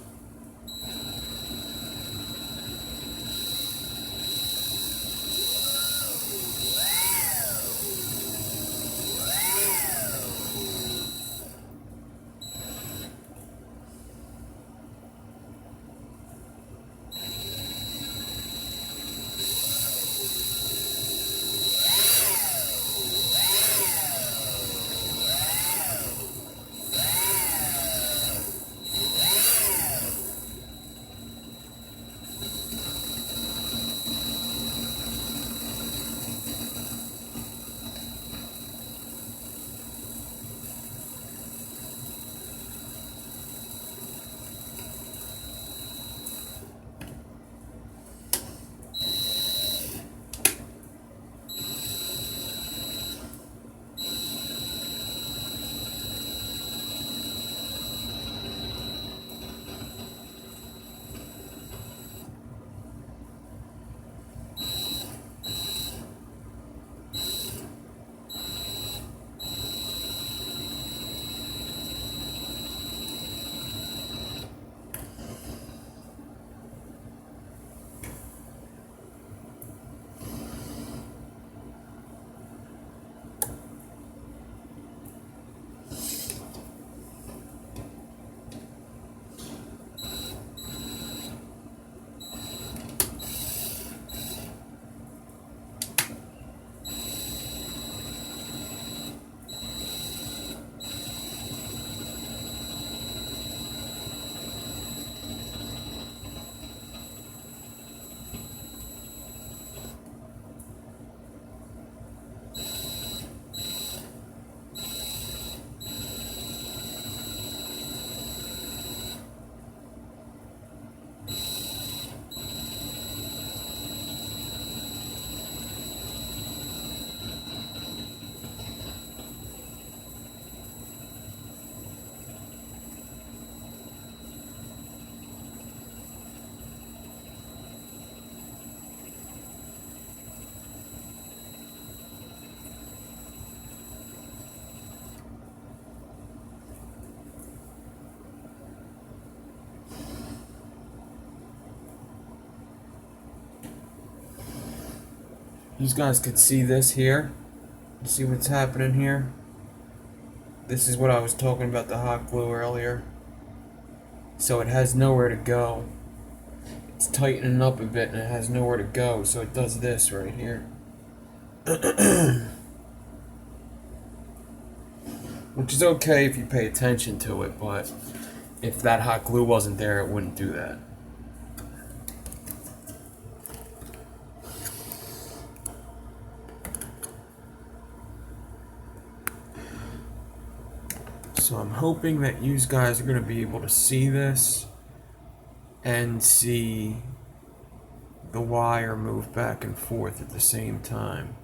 You guys can see this here. See what's happening here? This is what I was talking about, the hot glue earlier. So it has nowhere to go. It's tightening up a bit and it has nowhere to go, so it does this right here. Which is okay if you pay attention to it, but if that hot glue wasn't there, it wouldn't do that. So I'm hoping that you guys are going to be able to see this and see the wire move back and forth at the same time.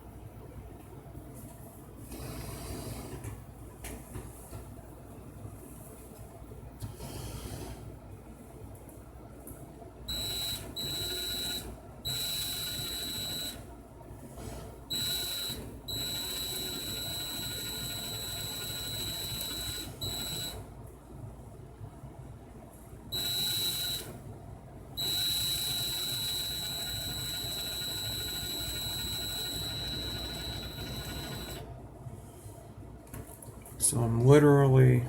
So I'm literally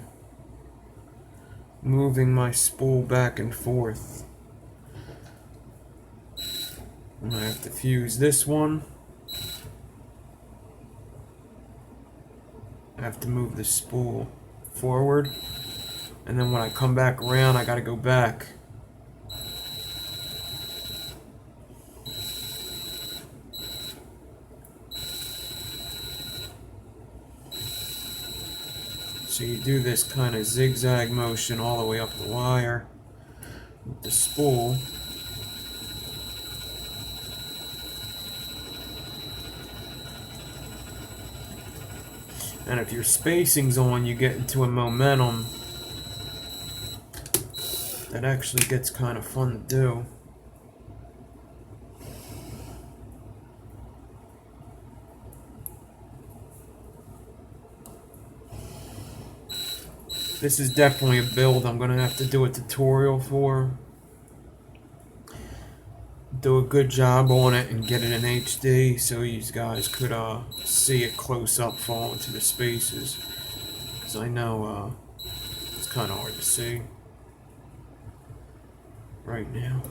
moving my spool back and forth. And I have to fuse this one. I have to move the spool forward. And then when I come back around, I gotta go back. So you do this kind of zigzag motion all the way up the wire with the spool. And if your spacing's on, you get into a momentum that actually gets kind of fun to do. This is definitely a build I'm gonna have to do a tutorial for. Do a good job on it and get it in HD so you guys could see it close up fall into the spaces. Because I know it's kind of hard to see right now.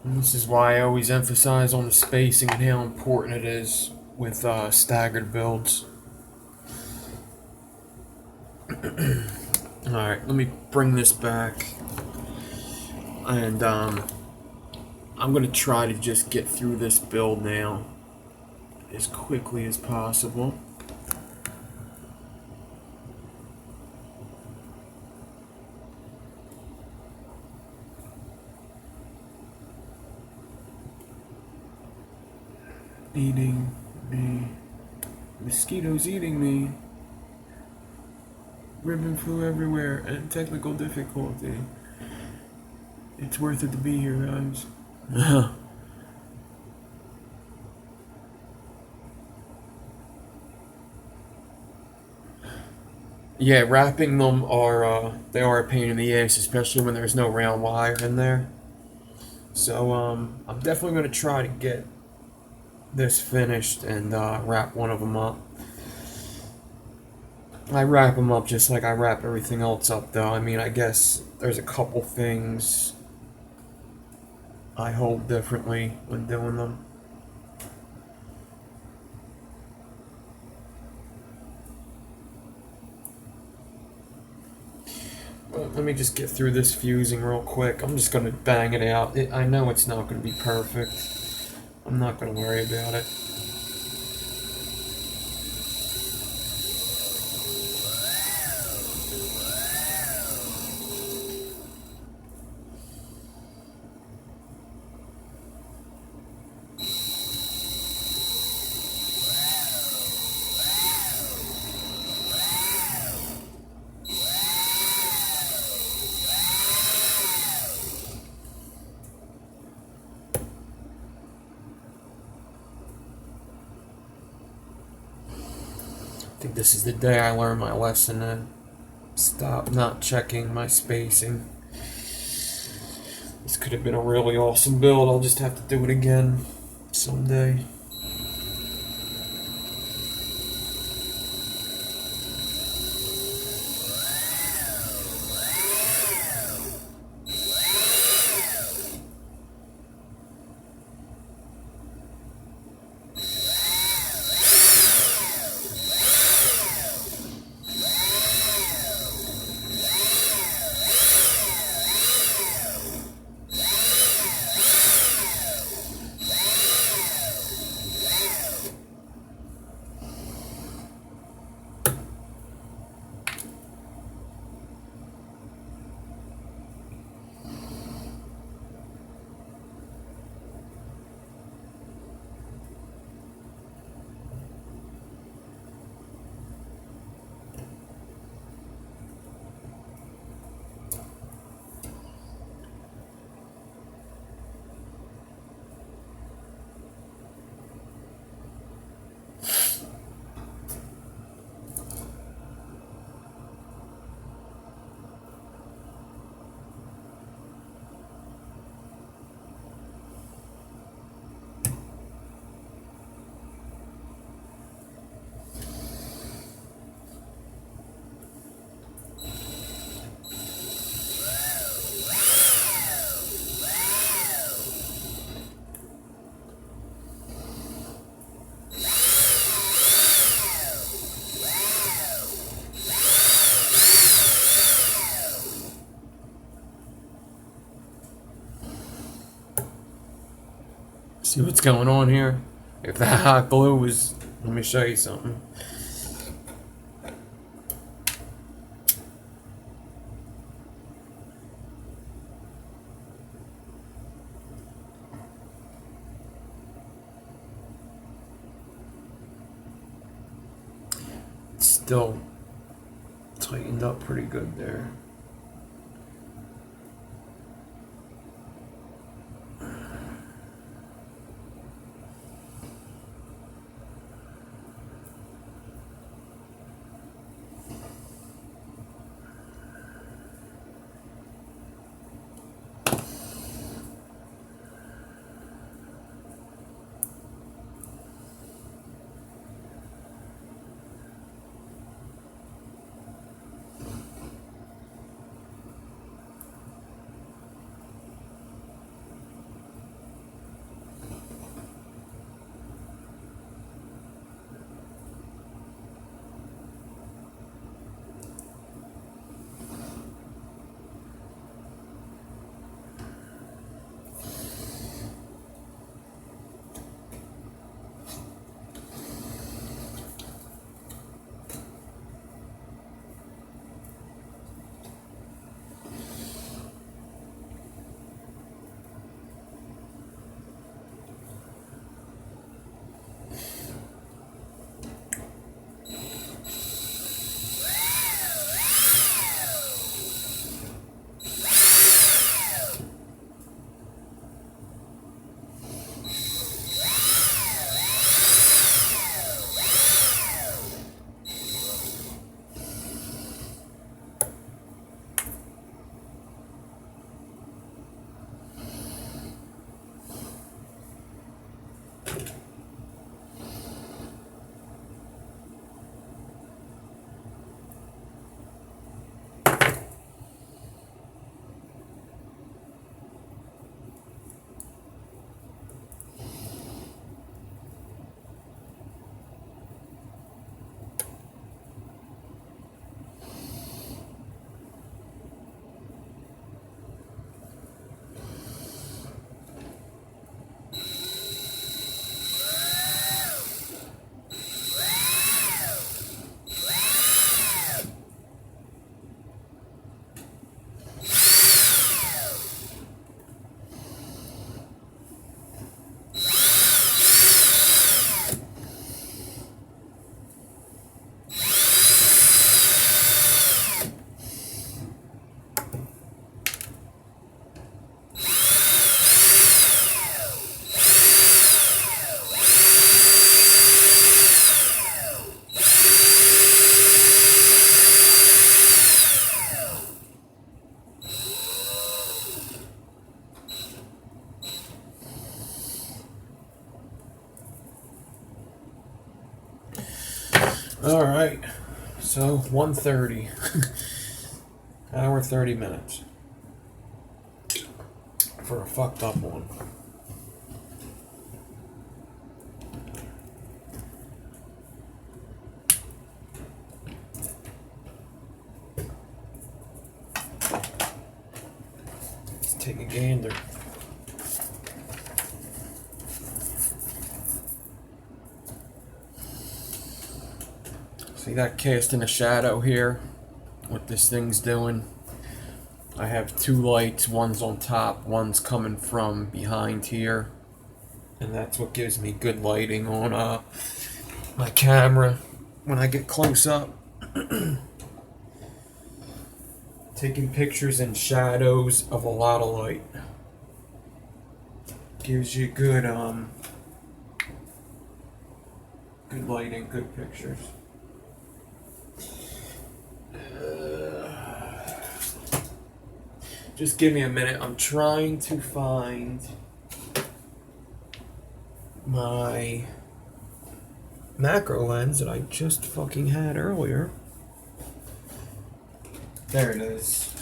And this is why I always emphasize on the spacing and how important it is with staggered builds. Alright, let me bring this back. And I'm going to try to just get through this build now as quickly as possible. Eating me. Mosquitoes eating me. Ribbon flew everywhere and technical difficulty. It's worth it to be here, guys. Yeah, wrapping them are they are a pain in the ass, especially when there's no round wire in there. So I'm definitely gonna try to get this finished and wrap one of them up. I wrap them up just like I wrap everything else up, though. I mean, I guess there's a couple things I hold differently when doing them. But let me just get through this fusing real quick. I'm just going to bang it out. I know it's not going to be perfect. I'm not going to worry about it. I think this is the day I learned my lesson to stop not checking my spacing. This could have been a really awesome build. I'll just have to do it again someday. See what's going on here? If that hot glue is, let me show you something. It's still tightened up pretty good there. All right, so 1:30, hour 30 minutes for a fucked up one. Let's take a gander. See that casting a shadow here? What this thing's doing? I have two lights, one's on top, one's coming from behind here. And that's what gives me good lighting on my camera when I get close up. Taking pictures in shadows of a lot of light. Gives you good good lighting, good pictures. Just give me a minute. I'm trying to find my macro lens that I just fucking had earlier. There it is.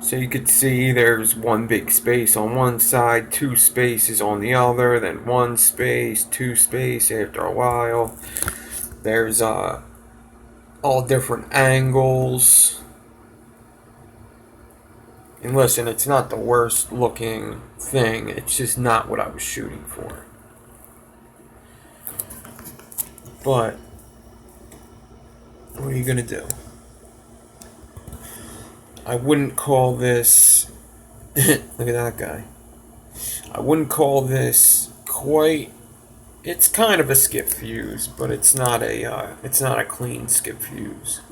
So you could see there's one big space on one side, two spaces on the other, then one space, two space after a while. There's all different angles. And listen, it's not the worst looking thing, it's just not what I was shooting for. But what are you gonna do? I wouldn't call this look at that guy. I wouldn't call this quite, it's kind of a skip fuse, but it's not a clean skip fuse.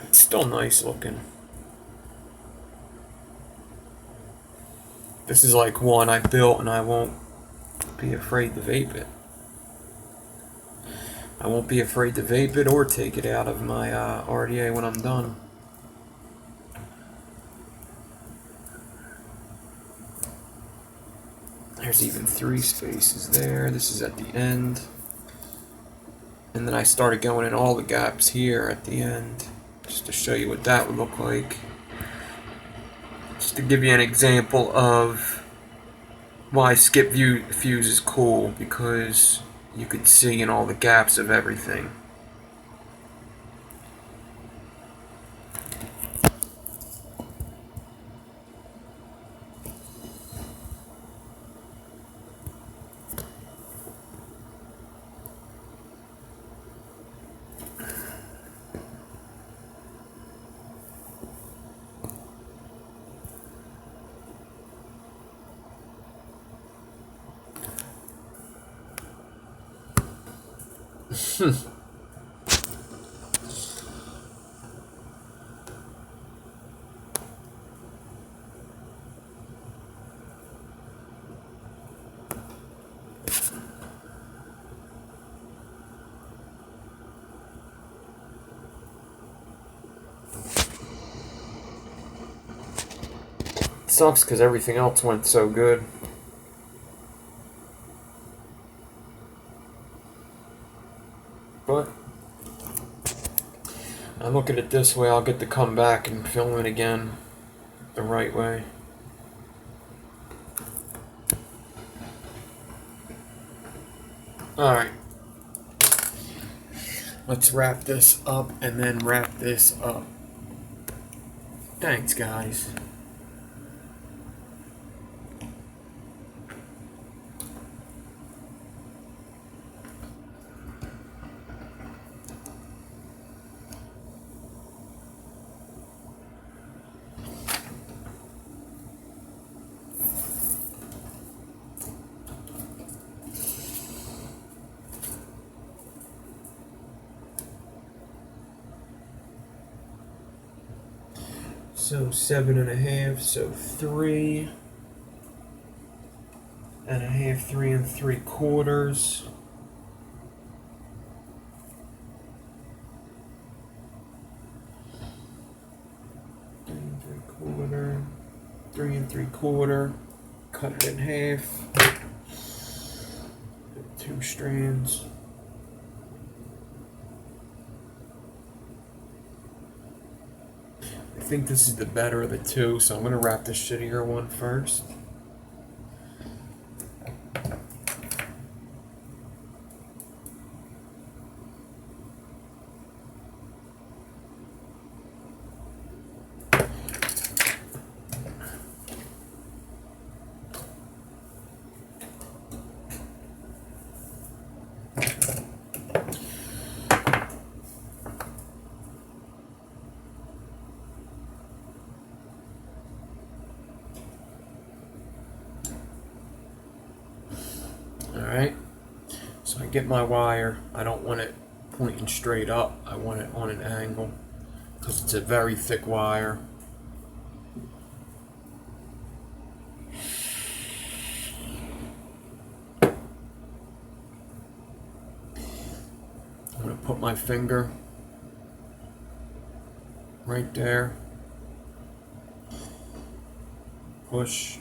It's still nice looking. This is like one I built and I won't be afraid to vape it. I won't be afraid to vape it or take it out of my RDA when I'm done. There's even 3 spaces there. This is at the end. And then I started going in all the gaps here at the end, just to show you what that would look like. Just to give you an example of why skip fuse is cool, because you could see in all the gaps of everything. It sucks because everything else went so good. But I look at it this way, I'll get to come back and film it again the right way. Alright. Let's wrap this up and then wrap this up. Thanks, guys. So 7.5, so 3.5, 3 3/4. Three and 3/4. Cut it in half. 2 strands. I think this is the better of the 2, so I'm going to wrap the shittier one first. Alright, so I get my wire. I don't want it pointing straight up, I want it on an angle because it's a very thick wire. I'm going to put my finger right there, push.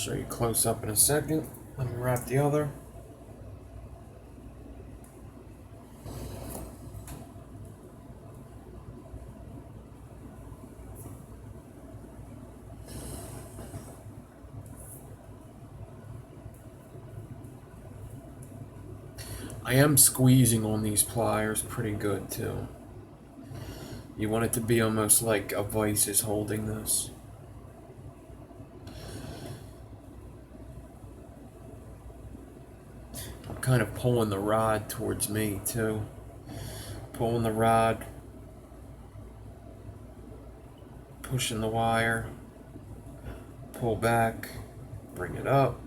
show you close up in a second. Let me wrap the other. I am squeezing on these pliers pretty good too. You want it to be almost like a vice is holding this. I'm kind of pulling the rod towards me too. Pulling the rod, pushing the wire, pull back, bring it up.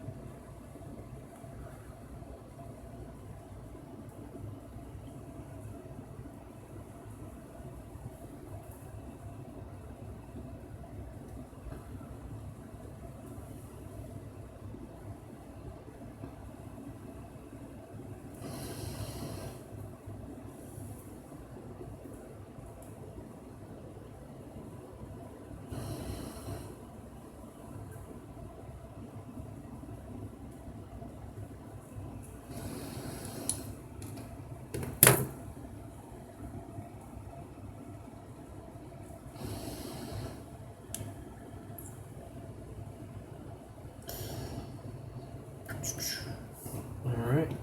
Alright.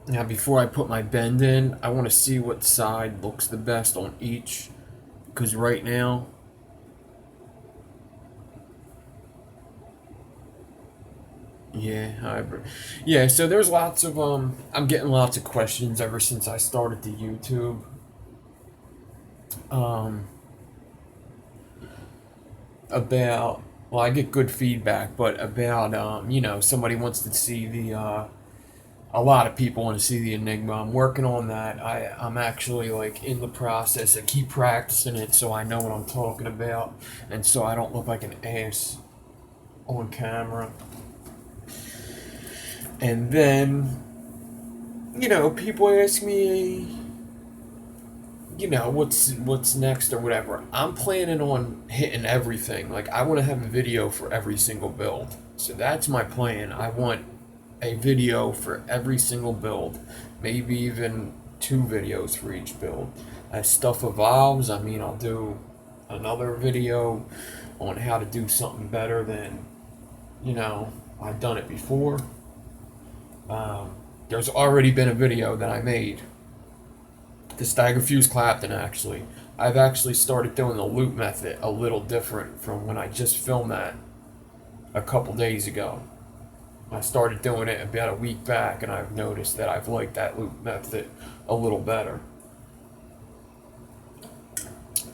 Now before I put my bend in, I want to see what side looks the best on each. Because right now, yeah, so there's lots of, I'm getting lots of questions ever since I started the YouTube. About, well, I get good feedback, but about, you know, somebody wants to see the, a lot of people want to see the Enigma. I'm working on that. I'm actually like in the process. I keep practicing it so I know what I'm talking about and so I don't look like an ass on camera. And then, you know, people ask me, you know, what's next or whatever. I'm planning on hitting everything. Like, I want to have a video for every single build. So that's my plan. I want a video for every single build. Maybe even 2 videos for each build. As stuff evolves, I mean, I'll do another video on how to do something better than, you know, I've done it before. There's already been a video that I made. The stagger fuse clapton, actually. I've actually started doing the loop method a little different from when I just filmed that a couple days ago. I started doing it about a week back, and I've noticed that I've liked that loop method a little better.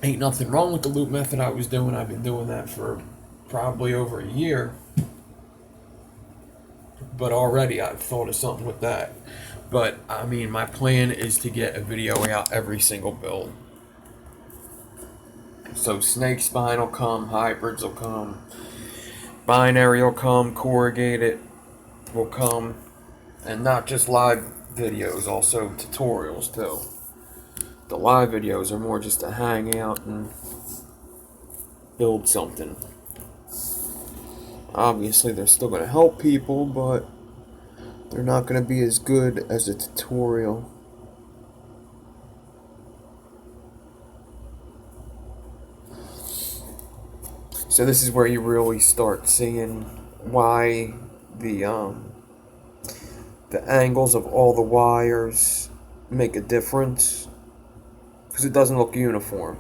Ain't nothing wrong with the loop method I was doing. I've been doing that for probably over a year. But already I've thought of something with that. But, I mean, my plan is to get a video out every single build. So snake spine will come, hybrids will come, binary will come, corrugated will come, and not just live videos, also tutorials too. The live videos are more just to hang out and build something. Obviously, they're still going to help people, but they're not going to be as good as a tutorial. So this is where you really start seeing why the angles of all the wires make a difference, because it doesn't look uniform.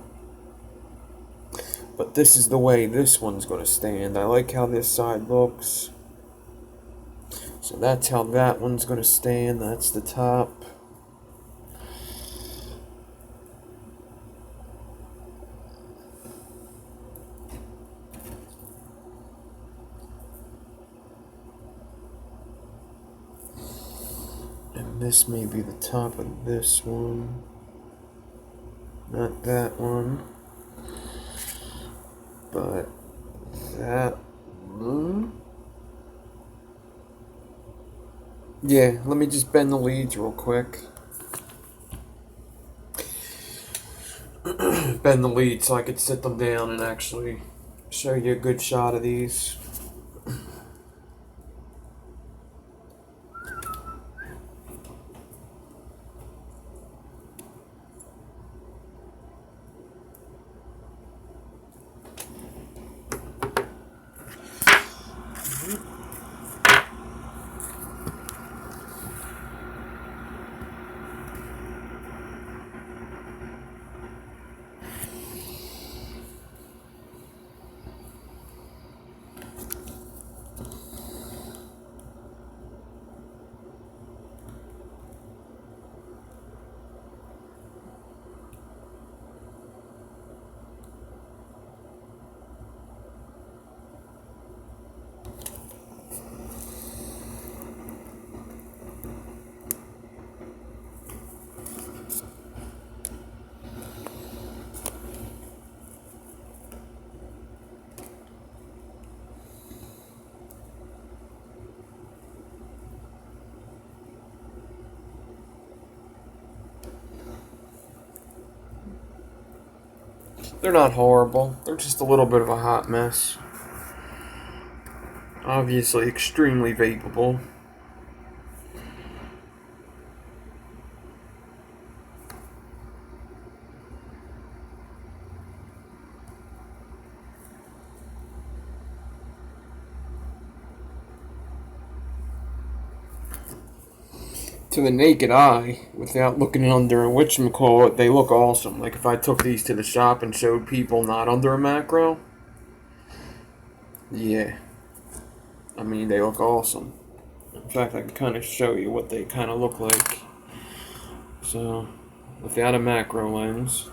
But this is the way this one's going to stand. I like how this side looks. So that's how that one's going to stand. That's the top. And this may be the top of this one. Not that one. But that one. Yeah, let me just bend the leads real quick. Bend the leads so I could sit them down and actually show you a good shot of these. They're not horrible. They're just a little bit of a hot mess. Obviously extremely vapable. To the naked eye, without looking under a whatchamacallit, they look awesome. Like if I took these to the shop and showed people not under a macro, yeah, I mean they look awesome. In fact, I can kind of show you what they kind of look like. So, without a macro lens.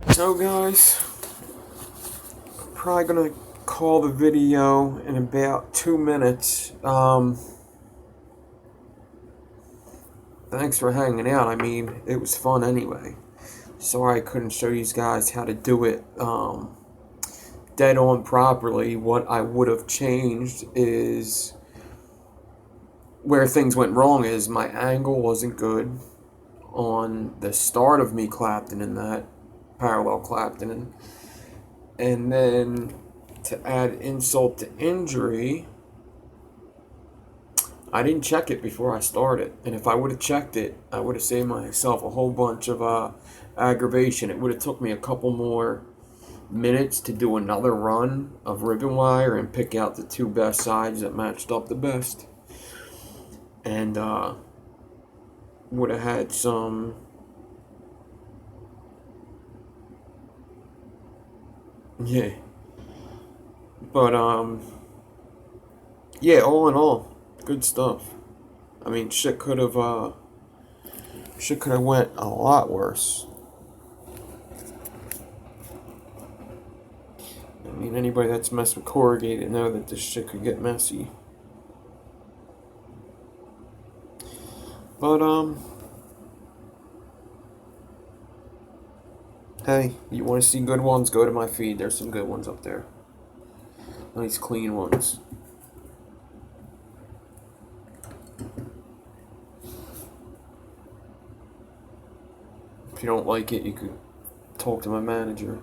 So guys, I'm probably gonna call the video in about 2 minutes. Thanks for hanging out. I mean, it was fun anyway. Sorry I couldn't show you guys how to do it dead on properly. What I would have changed is where things went wrong is my angle wasn't good on the start of me claptoning that parallel claptoning, and then to add insult to injury, I didn't check it before I started, and if I would have checked it, I would have saved myself a whole bunch of aggravation. It would have took me a couple more minutes to do another run of ribbon wire and pick out the two best sides that matched up the best, and would have had some yeah, but yeah, all in all, good stuff. I mean, shit could have went a lot worse. I mean, anybody that's messed with corrugated know that this shit could get messy. But hey, you want to see good ones? Go to my feed. There's some good ones up there. Nice clean ones. If you don't like it, you could talk to my manager.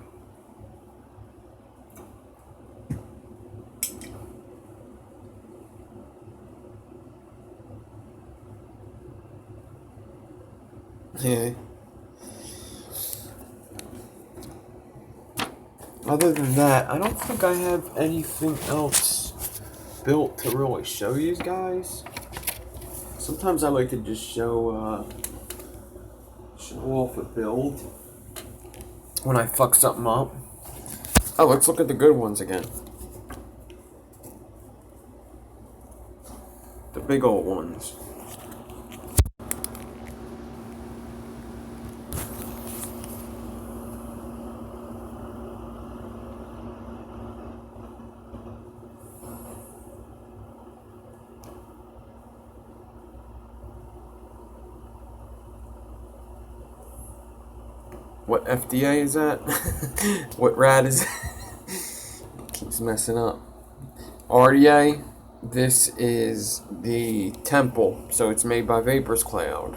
Yeah. Other than that, I don't think I have anything else built to really show you guys. Sometimes I like to just show off a build when I fuck something up. Oh, let's look at the good ones again. The big old ones. What FDA is that? What rad is that? Keeps messing up. RDA, this is the Temple, so it's made by Vapor's Cloud.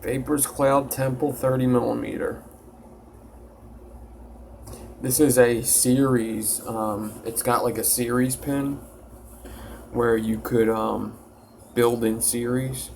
Vapor's Cloud Temple 30mm. This is a series, it's got like a series pin where you could build in series.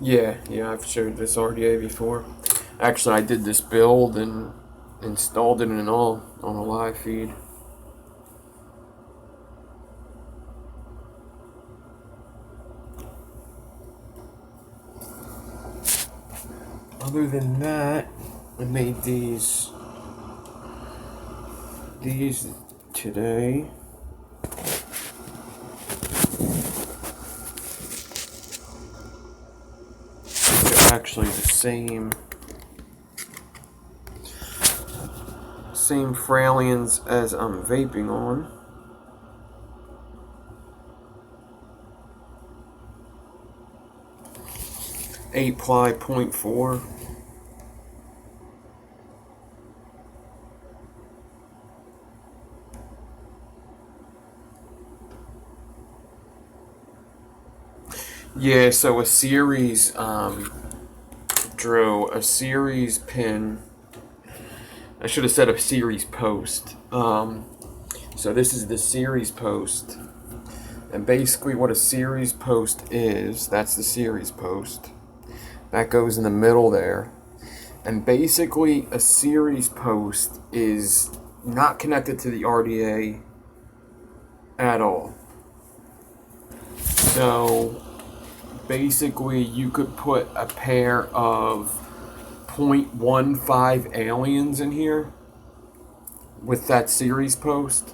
Yeah, I've showed this RDA before. Actually, I did this build and installed it and all on a live feed. Other than that, I made these today. They're actually the same Fralians as I'm vaping on. Eight-ply 0.4. Yeah, so a series, Drew, a series pin. I should have said a series post. So this is the series post. And basically what a series post is, that's the series post. That goes in the middle there. And basically a series post is not connected to the RDA at all. So basically you could put a pair of 0.15 aliens in here with that series post.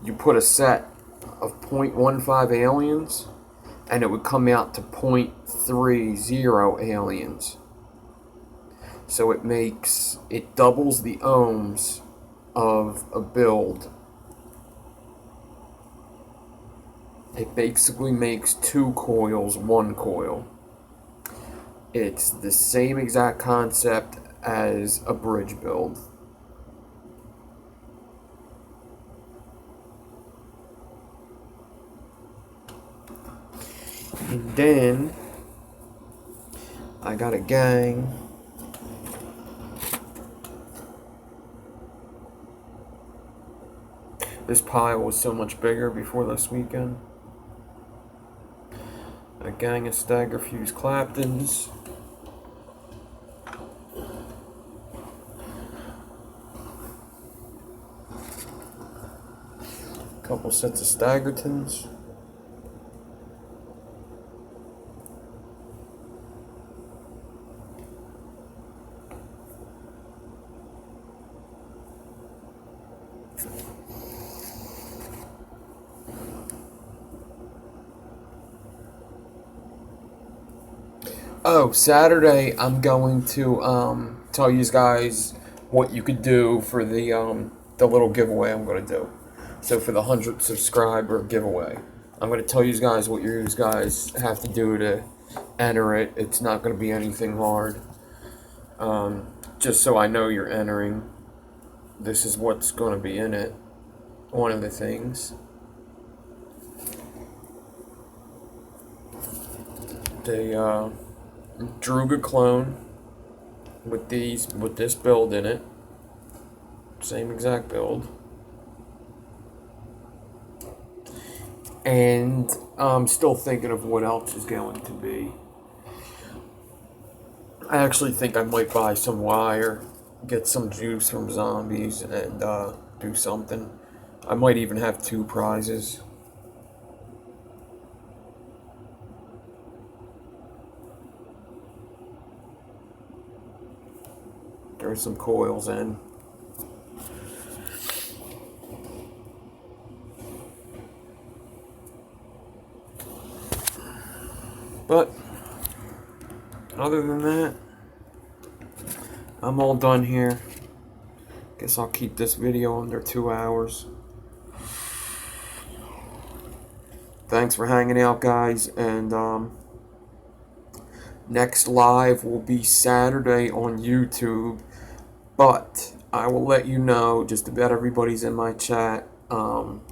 You put a set of 0.15 aliens and it would come out to 0.30 aliens. So it doubles the ohms of a build. It basically makes 2 coils 1 coil. It's the same exact concept as a bridge build. And then I got a gang. This pile was so much bigger before this weekend. A gang of stagger fuse claptons. A couple sets of staggertons. Oh, Saturday I'm going to tell you guys what you could do for the little giveaway I'm going to do. So for the 100 subscriber giveaway, I'm going to tell you guys what you guys have to do to enter it. It's not going to be anything hard. Just so I know you're entering. This is what's going to be in it. One of the things. The Druga clone with this build in it. Same exact build. And I'm still thinking of what else is going to be. I actually think I might buy some wire, get some juice from zombies, and do something. I might even have 2 prizes. There's some coils in. But other than that, I'm all done here. Guess I'll keep this video under 2 hours. Thanks for hanging out, guys, and next live will be Saturday on YouTube, but I will let you know, just about everybody's in my chat.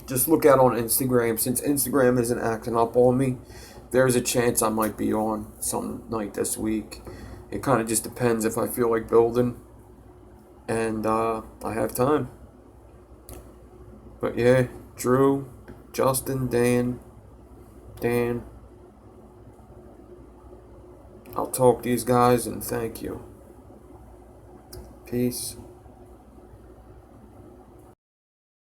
Just look out on Instagram. Since Instagram isn't acting up on me, there's a chance I might be on some night this week. It kind of just depends if I feel like building and I have time. But yeah, Drew, Justin, Dan, I'll talk to these guys and thank you. Peace.